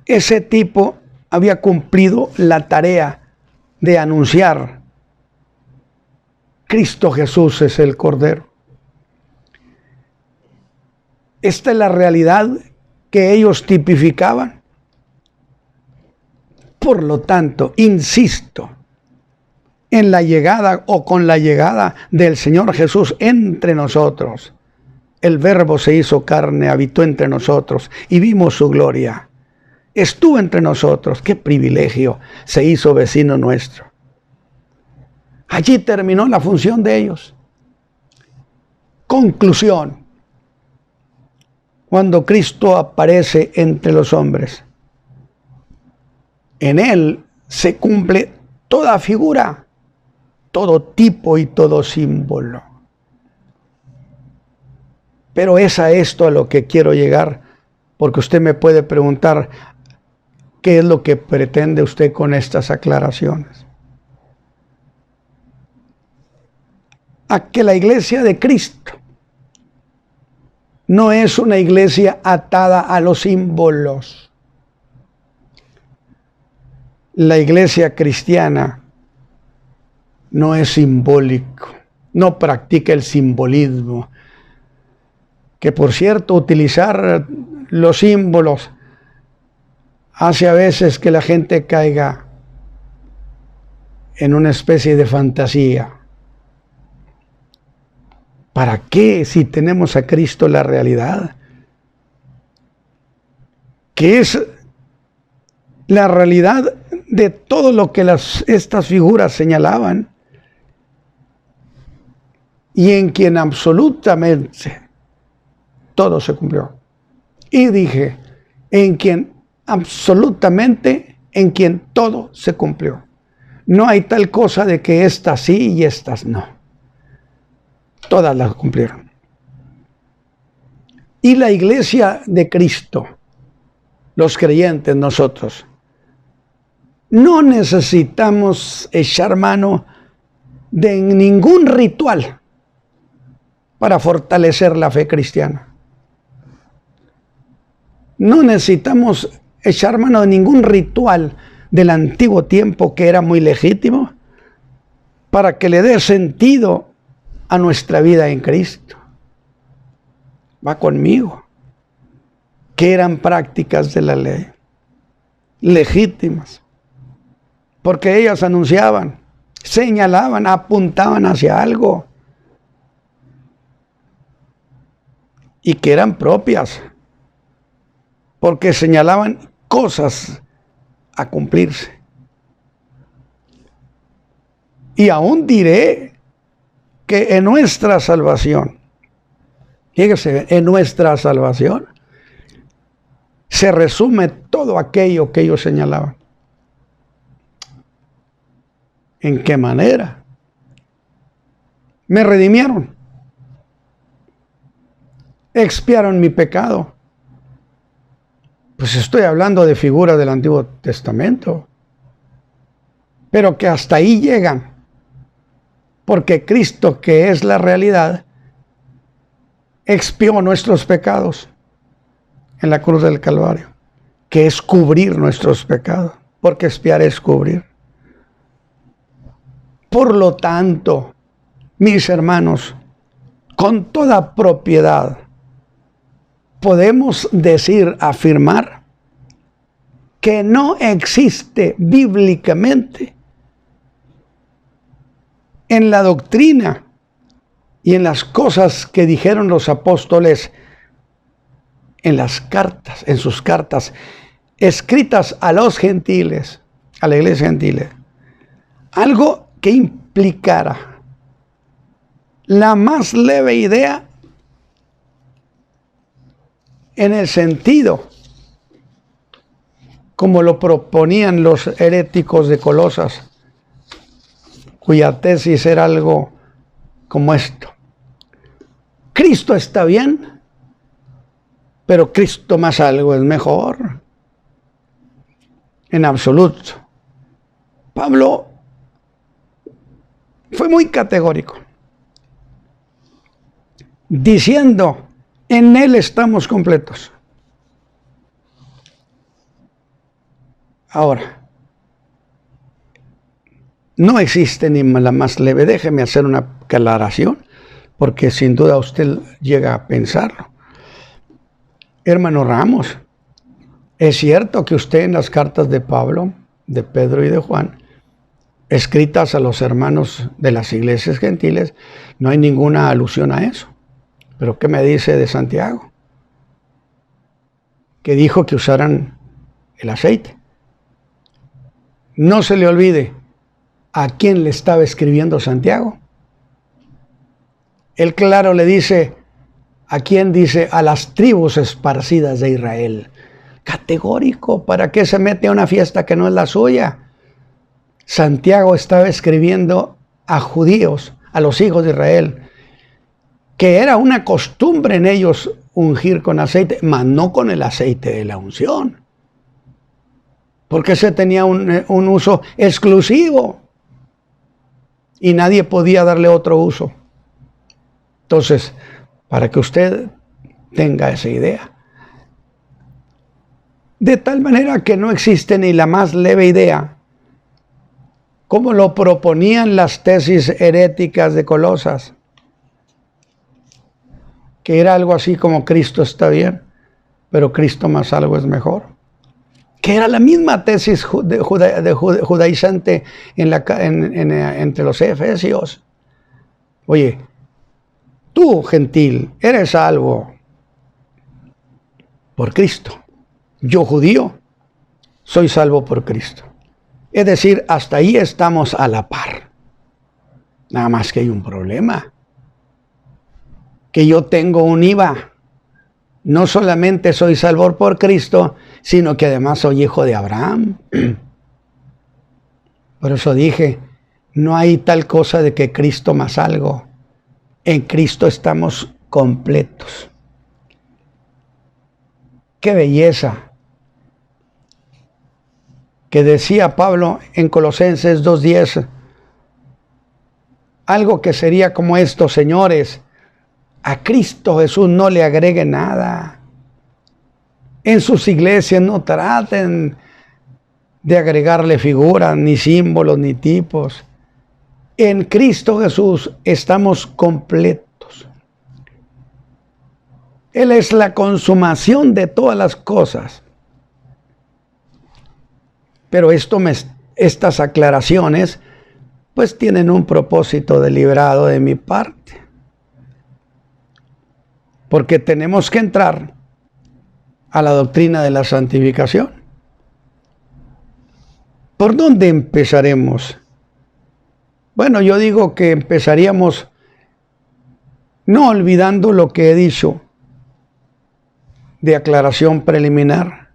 ese tipo había cumplido la tarea de anunciar: Cristo Jesús es el Cordero. Esta es la realidad que ellos tipificaban. Por lo tanto, insisto, en la llegada o con la llegada del Señor Jesús entre nosotros, el Verbo se hizo carne, habitó entre nosotros y vimos su gloria. Estuvo entre nosotros, qué privilegio, se hizo vecino nuestro. Allí terminó la función de ellos. Conclusión. Cuando Cristo aparece entre los hombres, en Él se cumple toda figura, todo tipo y todo símbolo. Pero es a esto a lo que quiero llegar, porque usted me puede preguntar, ¿qué es lo que pretende usted con estas aclaraciones? A que la iglesia de Cristo no es una iglesia atada a los símbolos. La iglesia cristiana no es simbólico, no practica el simbolismo. Que por cierto, utilizar los símbolos hace a veces que la gente caiga en una especie de fantasía. ¿Para qué si tenemos a Cristo la realidad? Que es la realidad de todo lo que estas figuras señalaban, y en quien absolutamente todo se cumplió. Y dije, en quien absolutamente, en quien todo se cumplió. No hay tal cosa de que estas sí y estas no. Todas las cumplieron. Y la iglesia de Cristo, los creyentes, nosotros, no necesitamos echar mano de ningún ritual para fortalecer la fe cristiana. No necesitamos echar mano de ningún ritual del antiguo tiempo que era muy legítimo para que le dé sentido a nuestra vida en Cristo. Va conmigo. Que eran prácticas de la ley, legítimas, porque ellas anunciaban, señalaban, apuntaban hacia algo, y que eran propias, porque señalaban cosas a cumplirse. Y aún diré que en nuestra salvación, fíjese, en nuestra salvación se resume todo aquello que ellos señalaban. ¿En qué manera? Me redimieron, expiaron mi pecado. Pues estoy hablando de figuras del Antiguo Testamento, pero que hasta ahí llegan, porque Cristo, que es la realidad, expió nuestros pecados en la cruz del Calvario, que es cubrir nuestros pecados, porque expiar es cubrir. Por lo tanto, mis hermanos, con toda propiedad, podemos decir, afirmar, que no existe bíblicamente en la doctrina y en las cosas que dijeron los apóstoles en las cartas, en sus cartas escritas a los gentiles, a la iglesia gentil, algo que implicara la más leve idea en el sentido como lo proponían los heréticos de Colosas, cuya tesis era algo como esto: Cristo está bien, pero Cristo más algo es mejor. En absoluto. Pablo fue muy categórico, diciendo: en Él estamos completos. Ahora, no existe ni la más leve. Déjeme hacer una aclaración, porque sin duda usted llega a pensarlo. Hermano Ramos, es cierto que usted en las cartas de Pablo, de Pedro y de Juan, escritas a los hermanos de las iglesias gentiles, no hay ninguna alusión a eso. Pero ¿qué me dice de Santiago? Que dijo que usaran el aceite. No se le olvide a quién le estaba escribiendo Santiago. Él claro le dice, ¿a quién? Dice, a las tribus esparcidas de Israel. Categórico, ¿para qué se mete a una fiesta que no es la suya? Santiago estaba escribiendo a judíos, a los hijos de Israel, que era una costumbre en ellos ungir con aceite, mas no con el aceite de la unción, porque ese tenía un uso exclusivo y nadie podía darle otro uso. Entonces, para que usted tenga esa idea, de tal manera que no existe ni la más leve idea, como lo proponían las tesis heréticas de Colosas, que era algo así como Cristo está bien, pero Cristo más algo es mejor. Que era la misma tesis judaizante entre los efesios. Oye, tú, gentil, eres salvo por Cristo. Yo, judío, soy salvo por Cristo. Es decir, hasta ahí estamos a la par. Nada más que hay un problema. Que yo tengo un IVA. No solamente soy salvo por Cristo, sino que además soy hijo de Abraham. Por eso dije, no hay tal cosa de que Cristo más algo. En Cristo estamos completos. ¡Qué belleza! Que decía Pablo en Colosenses 2:10, algo que sería como esto: señores, a Cristo Jesús no le agregue nada. En sus iglesias no traten de agregarle figuras, ni símbolos, ni tipos. En Cristo Jesús estamos completos. Él es la consumación de todas las cosas. Pero estas aclaraciones pues tienen un propósito deliberado de mi parte. Porque tenemos que entrar a la doctrina de la santificación. ¿Por dónde empezaremos? Bueno, yo digo que empezaríamos no olvidando lo que he dicho de aclaración preliminar,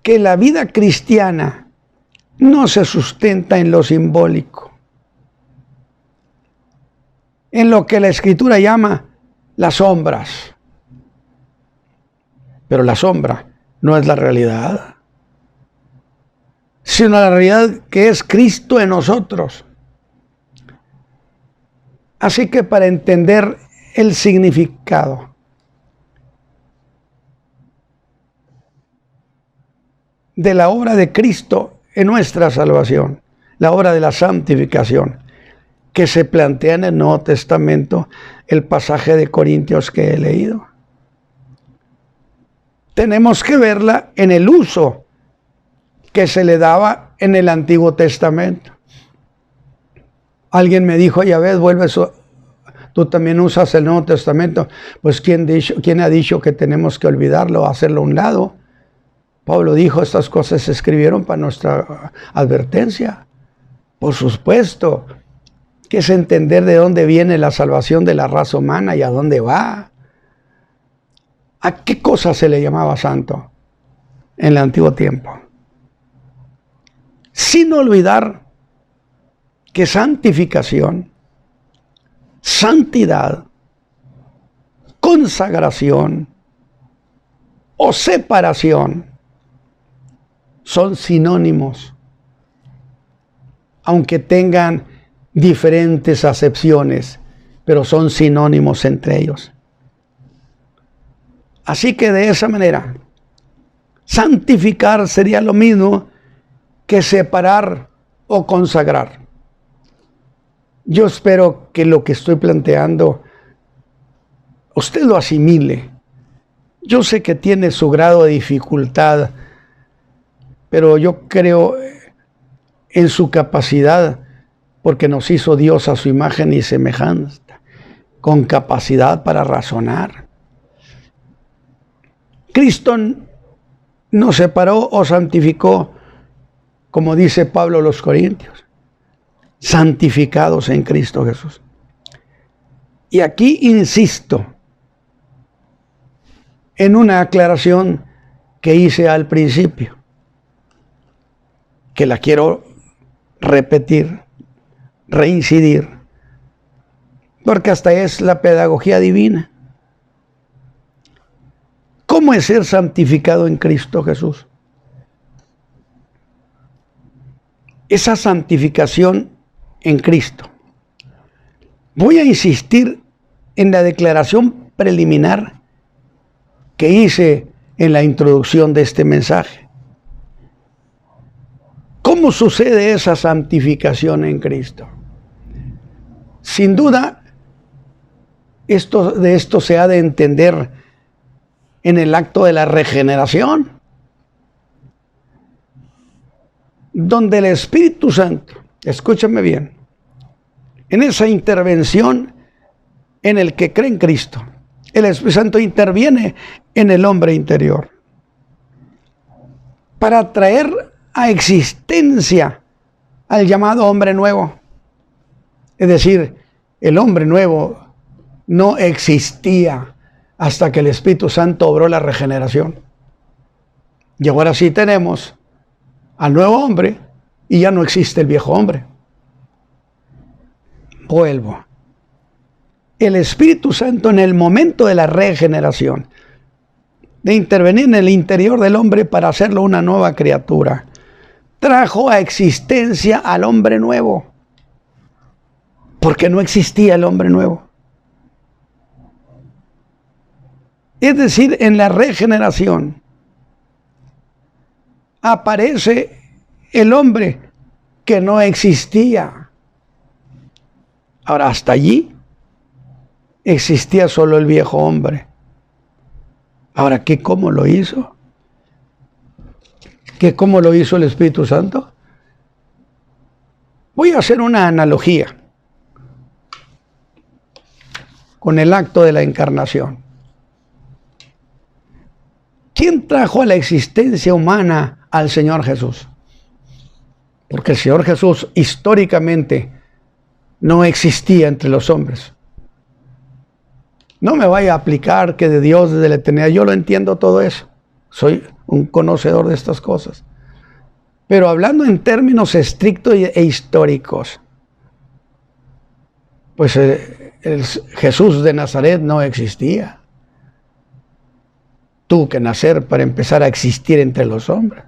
que la vida cristiana no se sustenta en lo simbólico, en lo que la Escritura llama las sombras. Pero la sombra no es la realidad, sino la realidad que es Cristo en nosotros. Así que para entender el significado de la obra de Cristo en nuestra salvación, la obra de la santificación, que se plantea en el Nuevo Testamento, el pasaje de Corintios que he leído, tenemos que verla en el uso que se le daba en el Antiguo Testamento. Alguien me dijo, ya ves, tú también usas el Nuevo Testamento. Pues ¿quién ha dicho que tenemos que olvidarlo, hacerlo a un lado? Pablo dijo, estas cosas se escribieron para nuestra advertencia, Por supuesto, que es entender de dónde viene la salvación de la raza humana y a dónde va. ¿A qué cosa se le llamaba santo en el antiguo tiempo? Sin olvidar que santificación, santidad, consagración o separación son sinónimos, aunque tengan diferentes acepciones, pero son sinónimos entre ellos. Así que de esa manera, santificar sería lo mismo que separar o consagrar. Yo espero que lo que estoy planteando usted lo asimile. Yo sé que tiene su grado de dificultad, pero yo creo en su capacidad, porque nos hizo Dios a su imagen y semejanza, con capacidad para razonar. Cristo nos separó o santificó, como dice Pablo a los Corintios, santificados en Cristo Jesús. Y aquí insisto en una aclaración que hice al principio, que la quiero repetir, reincidir, porque hasta es la pedagogía divina. ¿Cómo es ser santificado en Cristo Jesús? Esa santificación en Cristo. Voy a insistir en la declaración preliminar que hice en la introducción de este mensaje. ¿Cómo sucede esa santificación en Cristo? Sin duda, de esto se ha de entender en el acto de la regeneración, donde el Espíritu Santo, escúchame bien, en esa intervención en el que cree en Cristo, el Espíritu Santo interviene en el hombre interior para traer a existencia al llamado hombre nuevo. Es decir, el hombre nuevo no existía hasta que el Espíritu Santo obró la regeneración. Y ahora sí tenemos al nuevo hombre y ya no existe el viejo hombre. Vuelvo. El Espíritu Santo, en el momento de la regeneración, de intervenir en el interior del hombre para hacerlo una nueva criatura, trajo a existencia al hombre nuevo, porque no existía el hombre nuevo. Es decir, en la regeneración aparece el hombre que no existía. Ahora, hasta allí existía solo el viejo hombre. Ahora, ¿cómo lo hizo? ¿Cómo lo hizo el Espíritu Santo? Voy a hacer una analogía con el acto de la encarnación. ¿Quién trajo a la existencia humana al Señor Jesús? Porque el Señor Jesús históricamente no existía entre los hombres. No me vaya a aplicar que de Dios desde la eternidad, yo lo entiendo todo eso. Soy un conocedor de estas cosas. Pero hablando en términos estrictos e históricos, pues el Jesús de Nazaret no existía. Tuvo que nacer para empezar a existir entre los hombres.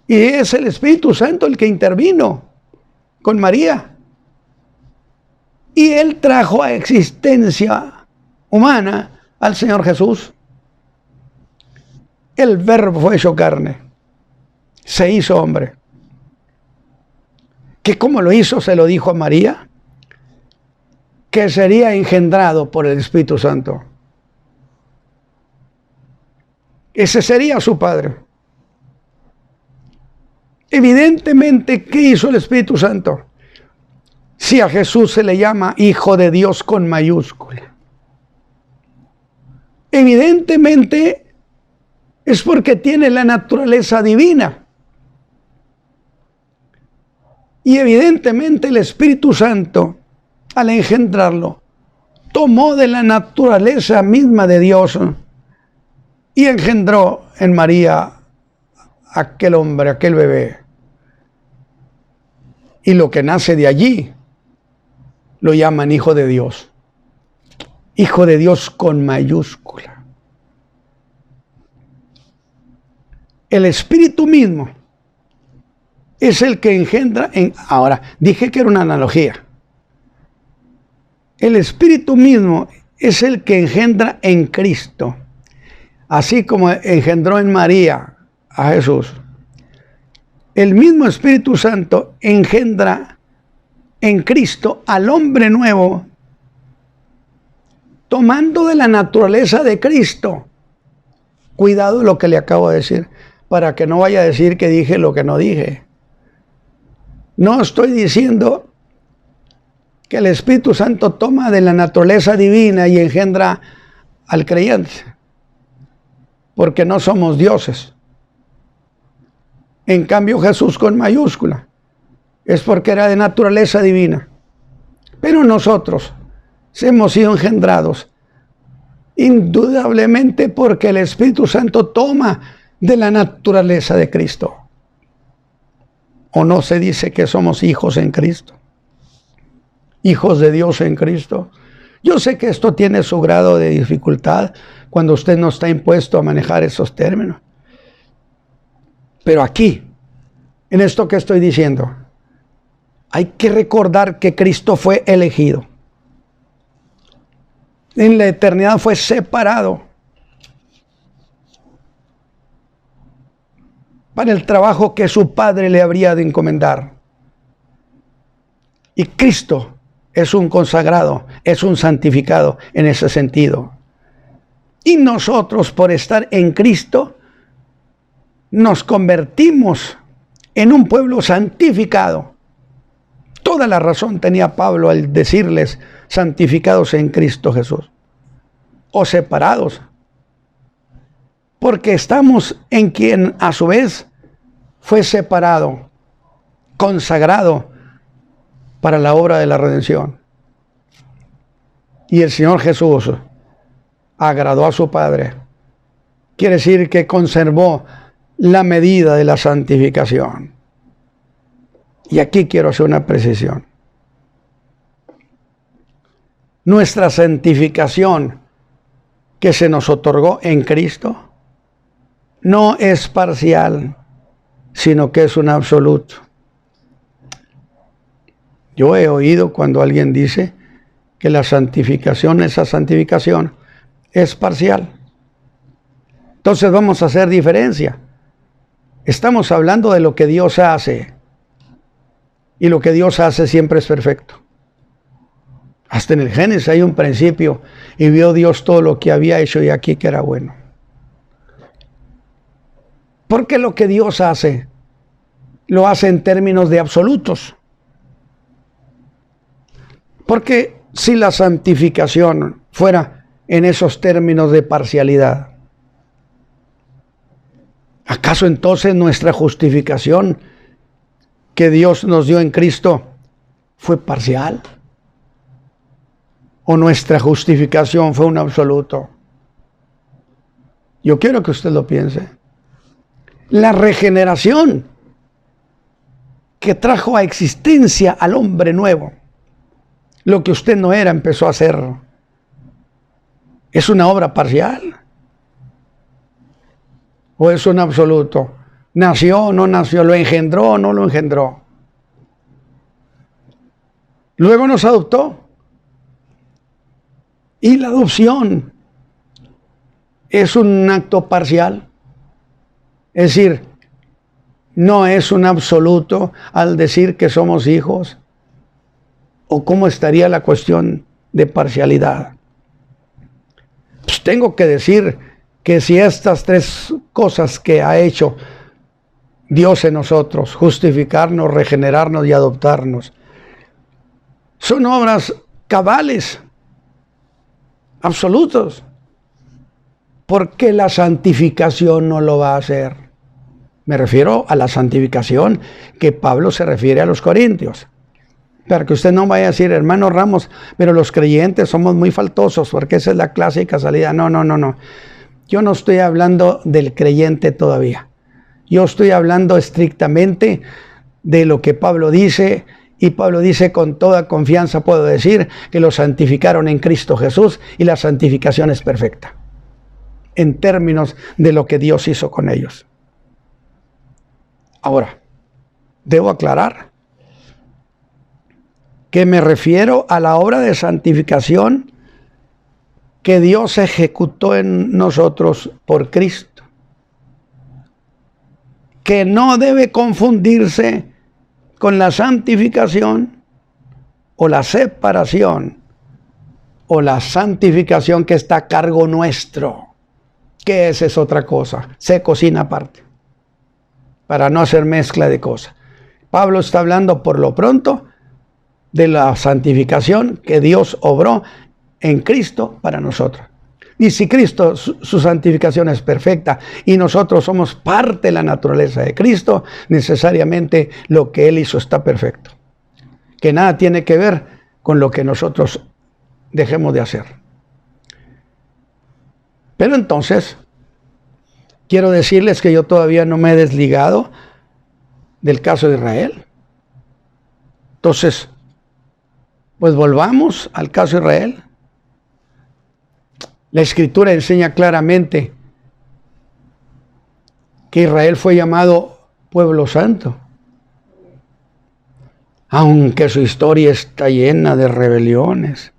Y es el Espíritu Santo el que intervino con María. Y Él trajo a existencia humana al Señor Jesús. El Verbo fue hecho carne, se hizo hombre. ¿Que cómo lo hizo? Se lo dijo a María, que sería engendrado por el Espíritu Santo. Ese sería su padre. Evidentemente, ¿qué hizo el Espíritu Santo? Si a Jesús se le llama Hijo de Dios con mayúscula, evidentemente es porque tiene la naturaleza divina. Y evidentemente el Espíritu Santo, al engendrarlo, tomó de la naturaleza misma de Dios y engendró en María aquel hombre, aquel bebé. Y lo que nace de allí lo llaman Hijo de Dios. Hijo de Dios con mayúscula. El Espíritu mismo es el que engendra ahora, dije que era una analogía. El Espíritu mismo es el que engendra en Cristo. Así como engendró en María a Jesús. El mismo Espíritu Santo engendra en Cristo al hombre nuevo, tomando de la naturaleza de Cristo. Cuidado lo que le acabo de decir, para que no vaya a decir que dije lo que no dije. No estoy diciendo que el Espíritu Santo toma de la naturaleza divina y engendra al creyente, porque no somos dioses. En cambio, Jesús con mayúscula es porque era de naturaleza divina. Pero nosotros hemos sido engendrados indudablemente porque el Espíritu Santo toma de la naturaleza de Cristo. ¿O no se dice que somos hijos en Cristo? Hijos de Dios en Cristo. Yo sé que esto tiene su grado de dificultad cuando usted no está impuesto a manejar esos términos. Pero aquí, en esto que estoy diciendo, hay que recordar que Cristo fue elegido. En la eternidad fue separado para el trabajo que su Padre le habría de encomendar. Y Cristo es un consagrado, es un santificado en ese sentido. Y nosotros, por estar en Cristo, nos convertimos en un pueblo santificado. Toda la razón tenía Pablo al decirles santificados en Cristo Jesús, o separados, porque estamos en quien a su vez fue separado, consagrado para la obra de la redención. Y el Señor Jesús agradó a su Padre. Quiere decir que conservó la medida de la santificación. Y aquí quiero hacer una precisión. Nuestra santificación que se nos otorgó en Cristo no es parcial, sino que es un absoluto. Yo he oído cuando alguien dice que la santificación, esa santificación, es parcial. Entonces vamos a hacer diferencia. Estamos hablando de lo que Dios hace. Y lo que Dios hace siempre es perfecto. Hasta en el Génesis hay un principio. Y vio Dios todo lo que había hecho y aquí que era bueno. Porque lo que Dios hace, lo hace en términos de absolutos. Porque si la santificación fuera en esos términos de parcialidad, ¿acaso entonces nuestra justificación que Dios nos dio en Cristo fue parcial? ¿O nuestra justificación fue un absoluto? Yo quiero que usted lo piense. La regeneración que trajo a existencia al hombre nuevo, lo que usted no era, empezó a hacer. ¿Es una obra parcial? ¿O es un absoluto? ¿Nació o no nació? ¿Lo engendró o no lo engendró? Luego nos adoptó. Y la adopción es un acto parcial. Es decir, no es un absoluto al decir que somos hijos. ¿O cómo estaría la cuestión de parcialidad? Pues tengo que decir que si estas tres cosas que ha hecho Dios en nosotros, justificarnos, regenerarnos y adoptarnos, son obras cabales, absolutos, ¿por qué la santificación no lo va a hacer? Me refiero a la santificación que Pablo se refiere a los corintios. Para que usted no vaya a decir, hermano Ramos, pero los creyentes somos muy faltosos, porque esa es la clásica salida. No. Yo no estoy hablando del creyente todavía. Yo estoy hablando estrictamente de lo que Pablo dice, y Pablo dice con toda confianza, puedo decir, que los santificaron en Cristo Jesús, y la santificación es perfecta, en términos de lo que Dios hizo con ellos. Ahora, debo aclarar que me refiero a la obra de santificación que Dios ejecutó en nosotros por Cristo, que no debe confundirse con la santificación o la separación o la santificación que está a cargo nuestro, que esa es otra cosa, se cocina aparte, para no hacer mezcla de cosas. Pablo está hablando por lo pronto de la santificación que Dios obró en Cristo para nosotros. Y si Cristo, su santificación es perfecta y nosotros somos parte de la naturaleza de Cristo, necesariamente lo que Él hizo está perfecto. Que nada tiene que ver con lo que nosotros dejemos de hacer. Pero entonces, quiero decirles que yo todavía no me he desligado del caso de Israel. Entonces, pues volvamos al caso de Israel. La Escritura enseña claramente que Israel fue llamado pueblo santo, aunque su historia está llena de rebeliones.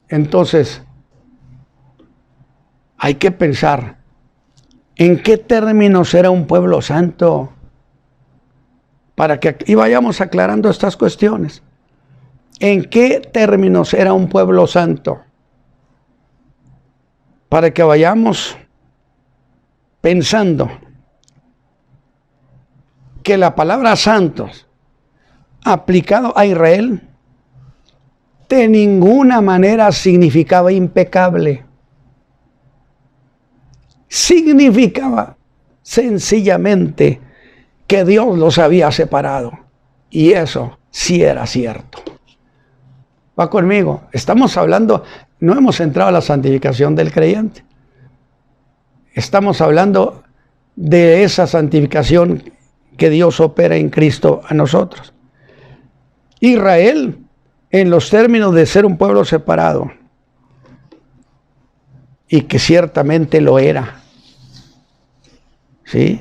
Entonces, hay que pensar en qué términos era un pueblo santo, para que y vayamos aclarando estas cuestiones. ¿En qué términos era un pueblo santo? Para que vayamos pensando que la palabra santos aplicado a Israel de ninguna manera significaba impecable. Significaba sencillamente que Dios los había separado. Y eso sí era cierto. Va conmigo. Estamos hablando, no hemos entrado a la santificación del creyente. Estamos hablando de esa santificación que Dios opera en Cristo a nosotros. Israel, en los términos de ser un pueblo separado, y que ciertamente lo era, ¿sí?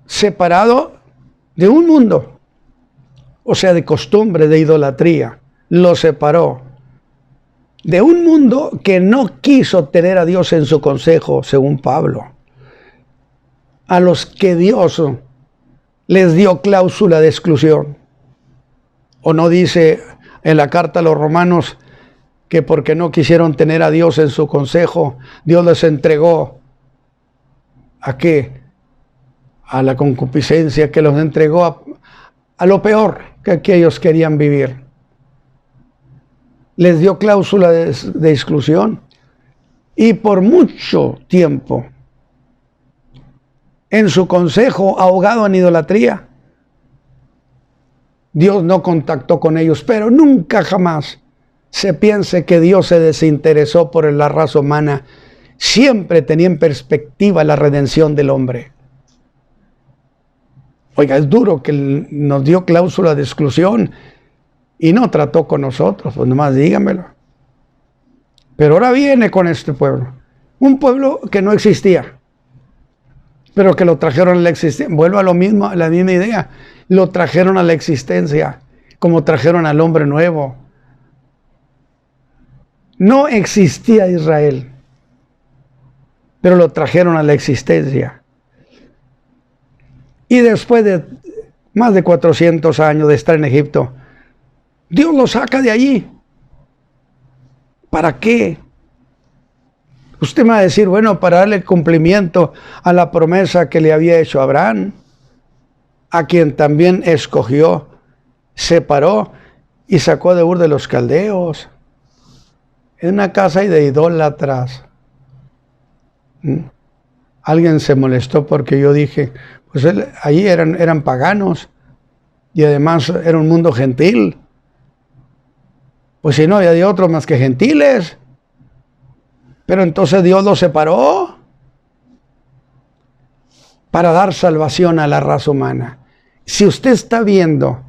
Separado de un mundo, o sea, de costumbre, de idolatría, lo separó de un mundo que no quiso tener a Dios en su consejo, según Pablo, a los que Dios les dio cláusula de exclusión. ¿O no dice en la carta a los romanos que porque no quisieron tener a Dios en su consejo, Dios les entregó ¿a qué? A la concupiscencia, que los entregó a lo peor que ellos querían vivir. Les dio cláusula de exclusión, y por mucho tiempo en su consejo, ahogado en idolatría, Dios no contactó con ellos. Pero nunca jamás se piense que Dios se desinteresó por la raza humana. Siempre tenía en perspectiva la redención del hombre. Oiga, es duro que nos dio cláusula de exclusión y no trató con nosotros, pues nomás dígamelo. Pero ahora viene con este pueblo, un pueblo que no existía, pero que lo trajeron a la existencia. Vuelvo a lo mismo, a la misma idea. Lo trajeron a la existencia, como trajeron al hombre nuevo. No existía Israel, pero lo trajeron a la existencia. Y después de más de 400 años de estar en Egipto, Dios lo saca de allí. ¿Para qué? Usted me va a decir, bueno, para darle cumplimiento a la promesa que le había hecho a Abraham, a quien también escogió, separó y sacó de Ur de los Caldeos, en una casa de idólatras. Alguien se molestó porque yo dije, pues allí eran paganos y además era un mundo gentil. Pues si no había de otros más que gentiles. Pero entonces Dios los separó para dar salvación a la raza humana. Si usted está viendo,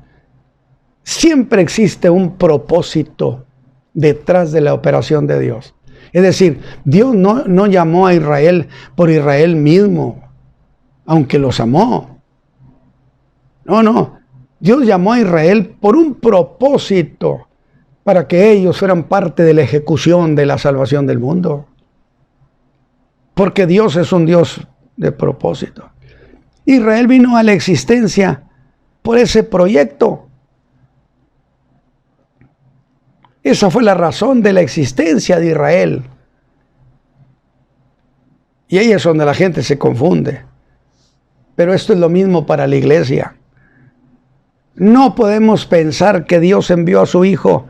siempre existe un propósito detrás de la operación de Dios. Es decir, Dios no llamó a Israel por Israel mismo, aunque los amó. No. Dios llamó a Israel por un propósito, para que ellos fueran parte de la ejecución de la salvación del mundo. Porque Dios es un Dios de propósito. Israel vino a la existencia por ese proyecto. Esa fue la razón de la existencia de Israel. Y ahí es donde la gente se confunde. Pero esto es lo mismo para la iglesia. No podemos pensar que Dios envió a su Hijo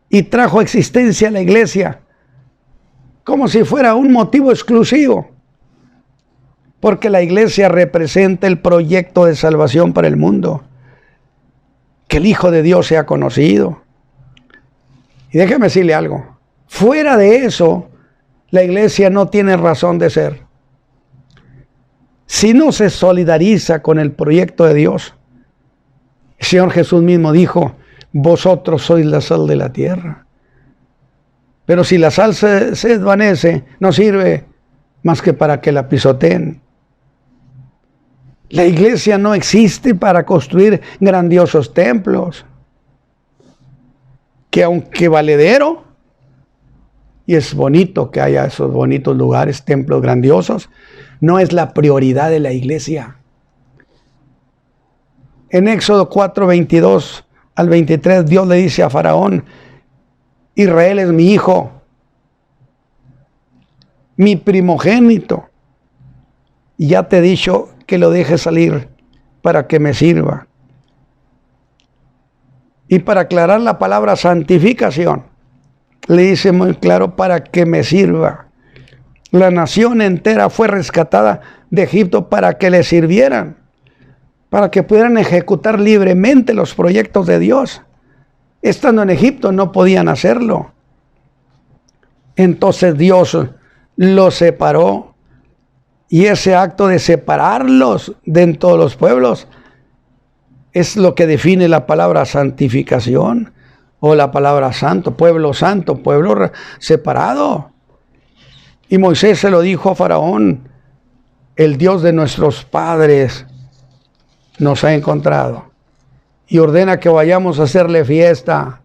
y trajo existencia a la iglesia como si fuera un motivo exclusivo. Porque la iglesia representa el proyecto de salvación para el mundo. Que el Hijo de Dios sea conocido. Y déjeme decirle algo. Fuera de eso, la iglesia no tiene razón de ser. Si no se solidariza con el proyecto de Dios, el Señor Jesús mismo dijo, vosotros sois la sal de la tierra. Pero si la sal se desvanece, no sirve más que para que la pisoteen. La iglesia no existe para construir grandiosos templos. Que aunque valedero, y es bonito que haya esos bonitos lugares, templos grandiosos, no es la prioridad de la iglesia. En Éxodo 4, 22 al 23, Dios le dice a Faraón, Israel es mi hijo, mi primogénito, y ya te he dicho que lo deje salir para que me sirva. Y para aclarar la palabra santificación, le dice muy claro, para que me sirva. La nación entera fue rescatada de Egipto para que le sirvieran, para que pudieran ejecutar libremente los proyectos de Dios. Estando en Egipto no podían hacerlo. Entonces Dios los separó, y ese acto de separarlos de todos los pueblos es lo que define la palabra santificación o la palabra santo, pueblo separado. Y Moisés se lo dijo a Faraón, el Dios de nuestros padres nos ha encontrado y ordena que vayamos a hacerle fiesta.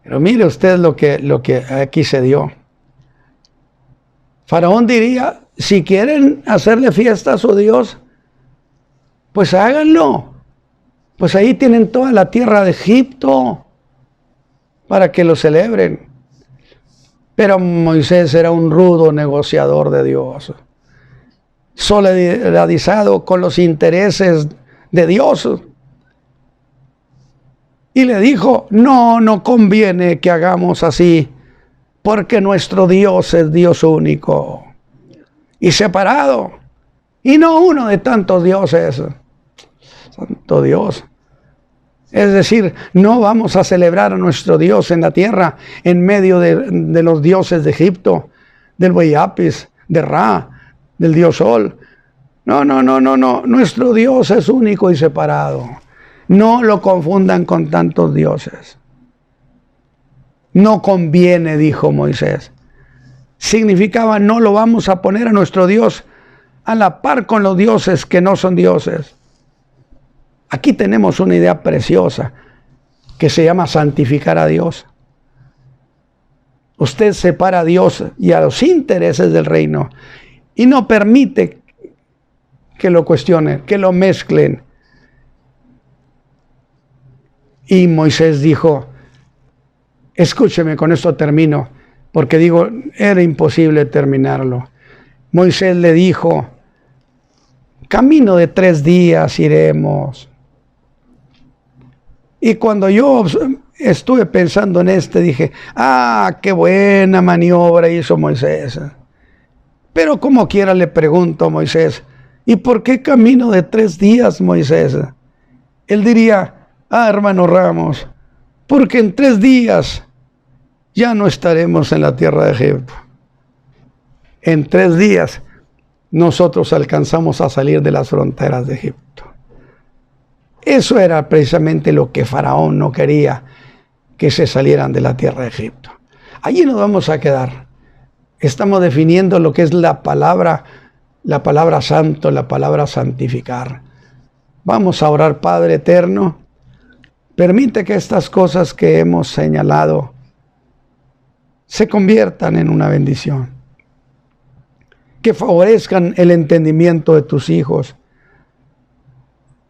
Pero mire usted lo que aquí se dio. Faraón diría, si quieren hacerle fiesta a su Dios, pues háganlo. Pues ahí tienen toda la tierra de Egipto para que lo celebren. Pero Moisés era un rudo negociador de Dios, solidarizado con los intereses de Dios. Y le dijo, no conviene que hagamos así, porque nuestro Dios es Dios único y separado, y no uno de tantos dioses. Santo Dios. Es decir, no vamos a celebrar a nuestro Dios en la tierra en medio de los dioses de Egipto, del buey Apis, de Ra, del dios Sol. No. Nuestro Dios es único y separado. No lo confundan con tantos dioses. No conviene, dijo Moisés. Significaba, no lo vamos a poner a nuestro Dios a la par con los dioses que no son dioses. Aquí tenemos una idea preciosa que se llama santificar a Dios. Usted separa a Dios y a los intereses del reino y no permite que lo cuestionen, que lo mezclen. Y Moisés dijo, escúcheme, con esto termino, porque digo, era imposible terminarlo. Moisés le dijo, camino de 3 días iremos. Y cuando yo estuve pensando en dije, qué buena maniobra hizo Moisés. Pero como quiera le pregunto a Moisés, ¿y por qué camino de 3 días, Moisés? Él diría, hermano Ramos, porque en 3 días ya no estaremos en la tierra de Egipto. En 3 días nosotros alcanzamos a salir de las fronteras de Egipto. Eso era precisamente lo que Faraón no quería, que se salieran de la tierra de Egipto. Allí nos vamos a quedar. Estamos definiendo lo que es la palabra santo, la palabra santificar. Vamos a orar. Padre eterno, permite que estas cosas que hemos señalado se conviertan en una bendición, que favorezcan el entendimiento de tus hijos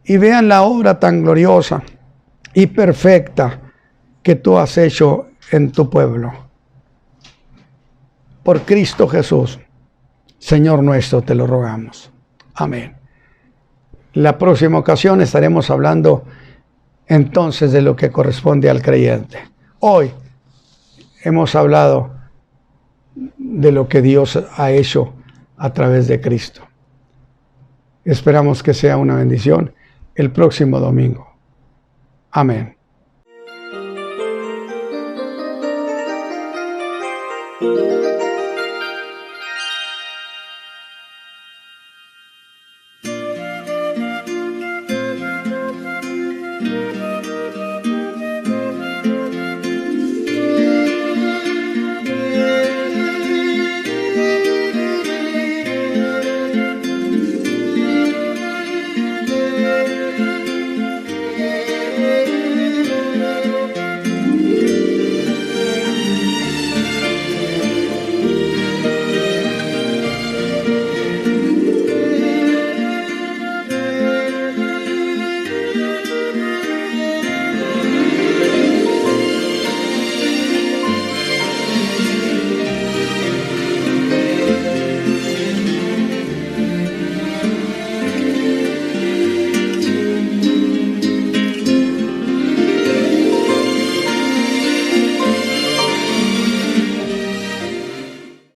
y vean la obra tan gloriosa y perfecta que tú has hecho en tu pueblo. Por Cristo Jesús, Señor nuestro, te lo rogamos. Amén. La próxima ocasión estaremos hablando entonces de lo que corresponde al creyente. Hoy hemos hablado de lo que Dios ha hecho a través de Cristo. Esperamos que sea una bendición el próximo domingo. Amén. Thank you.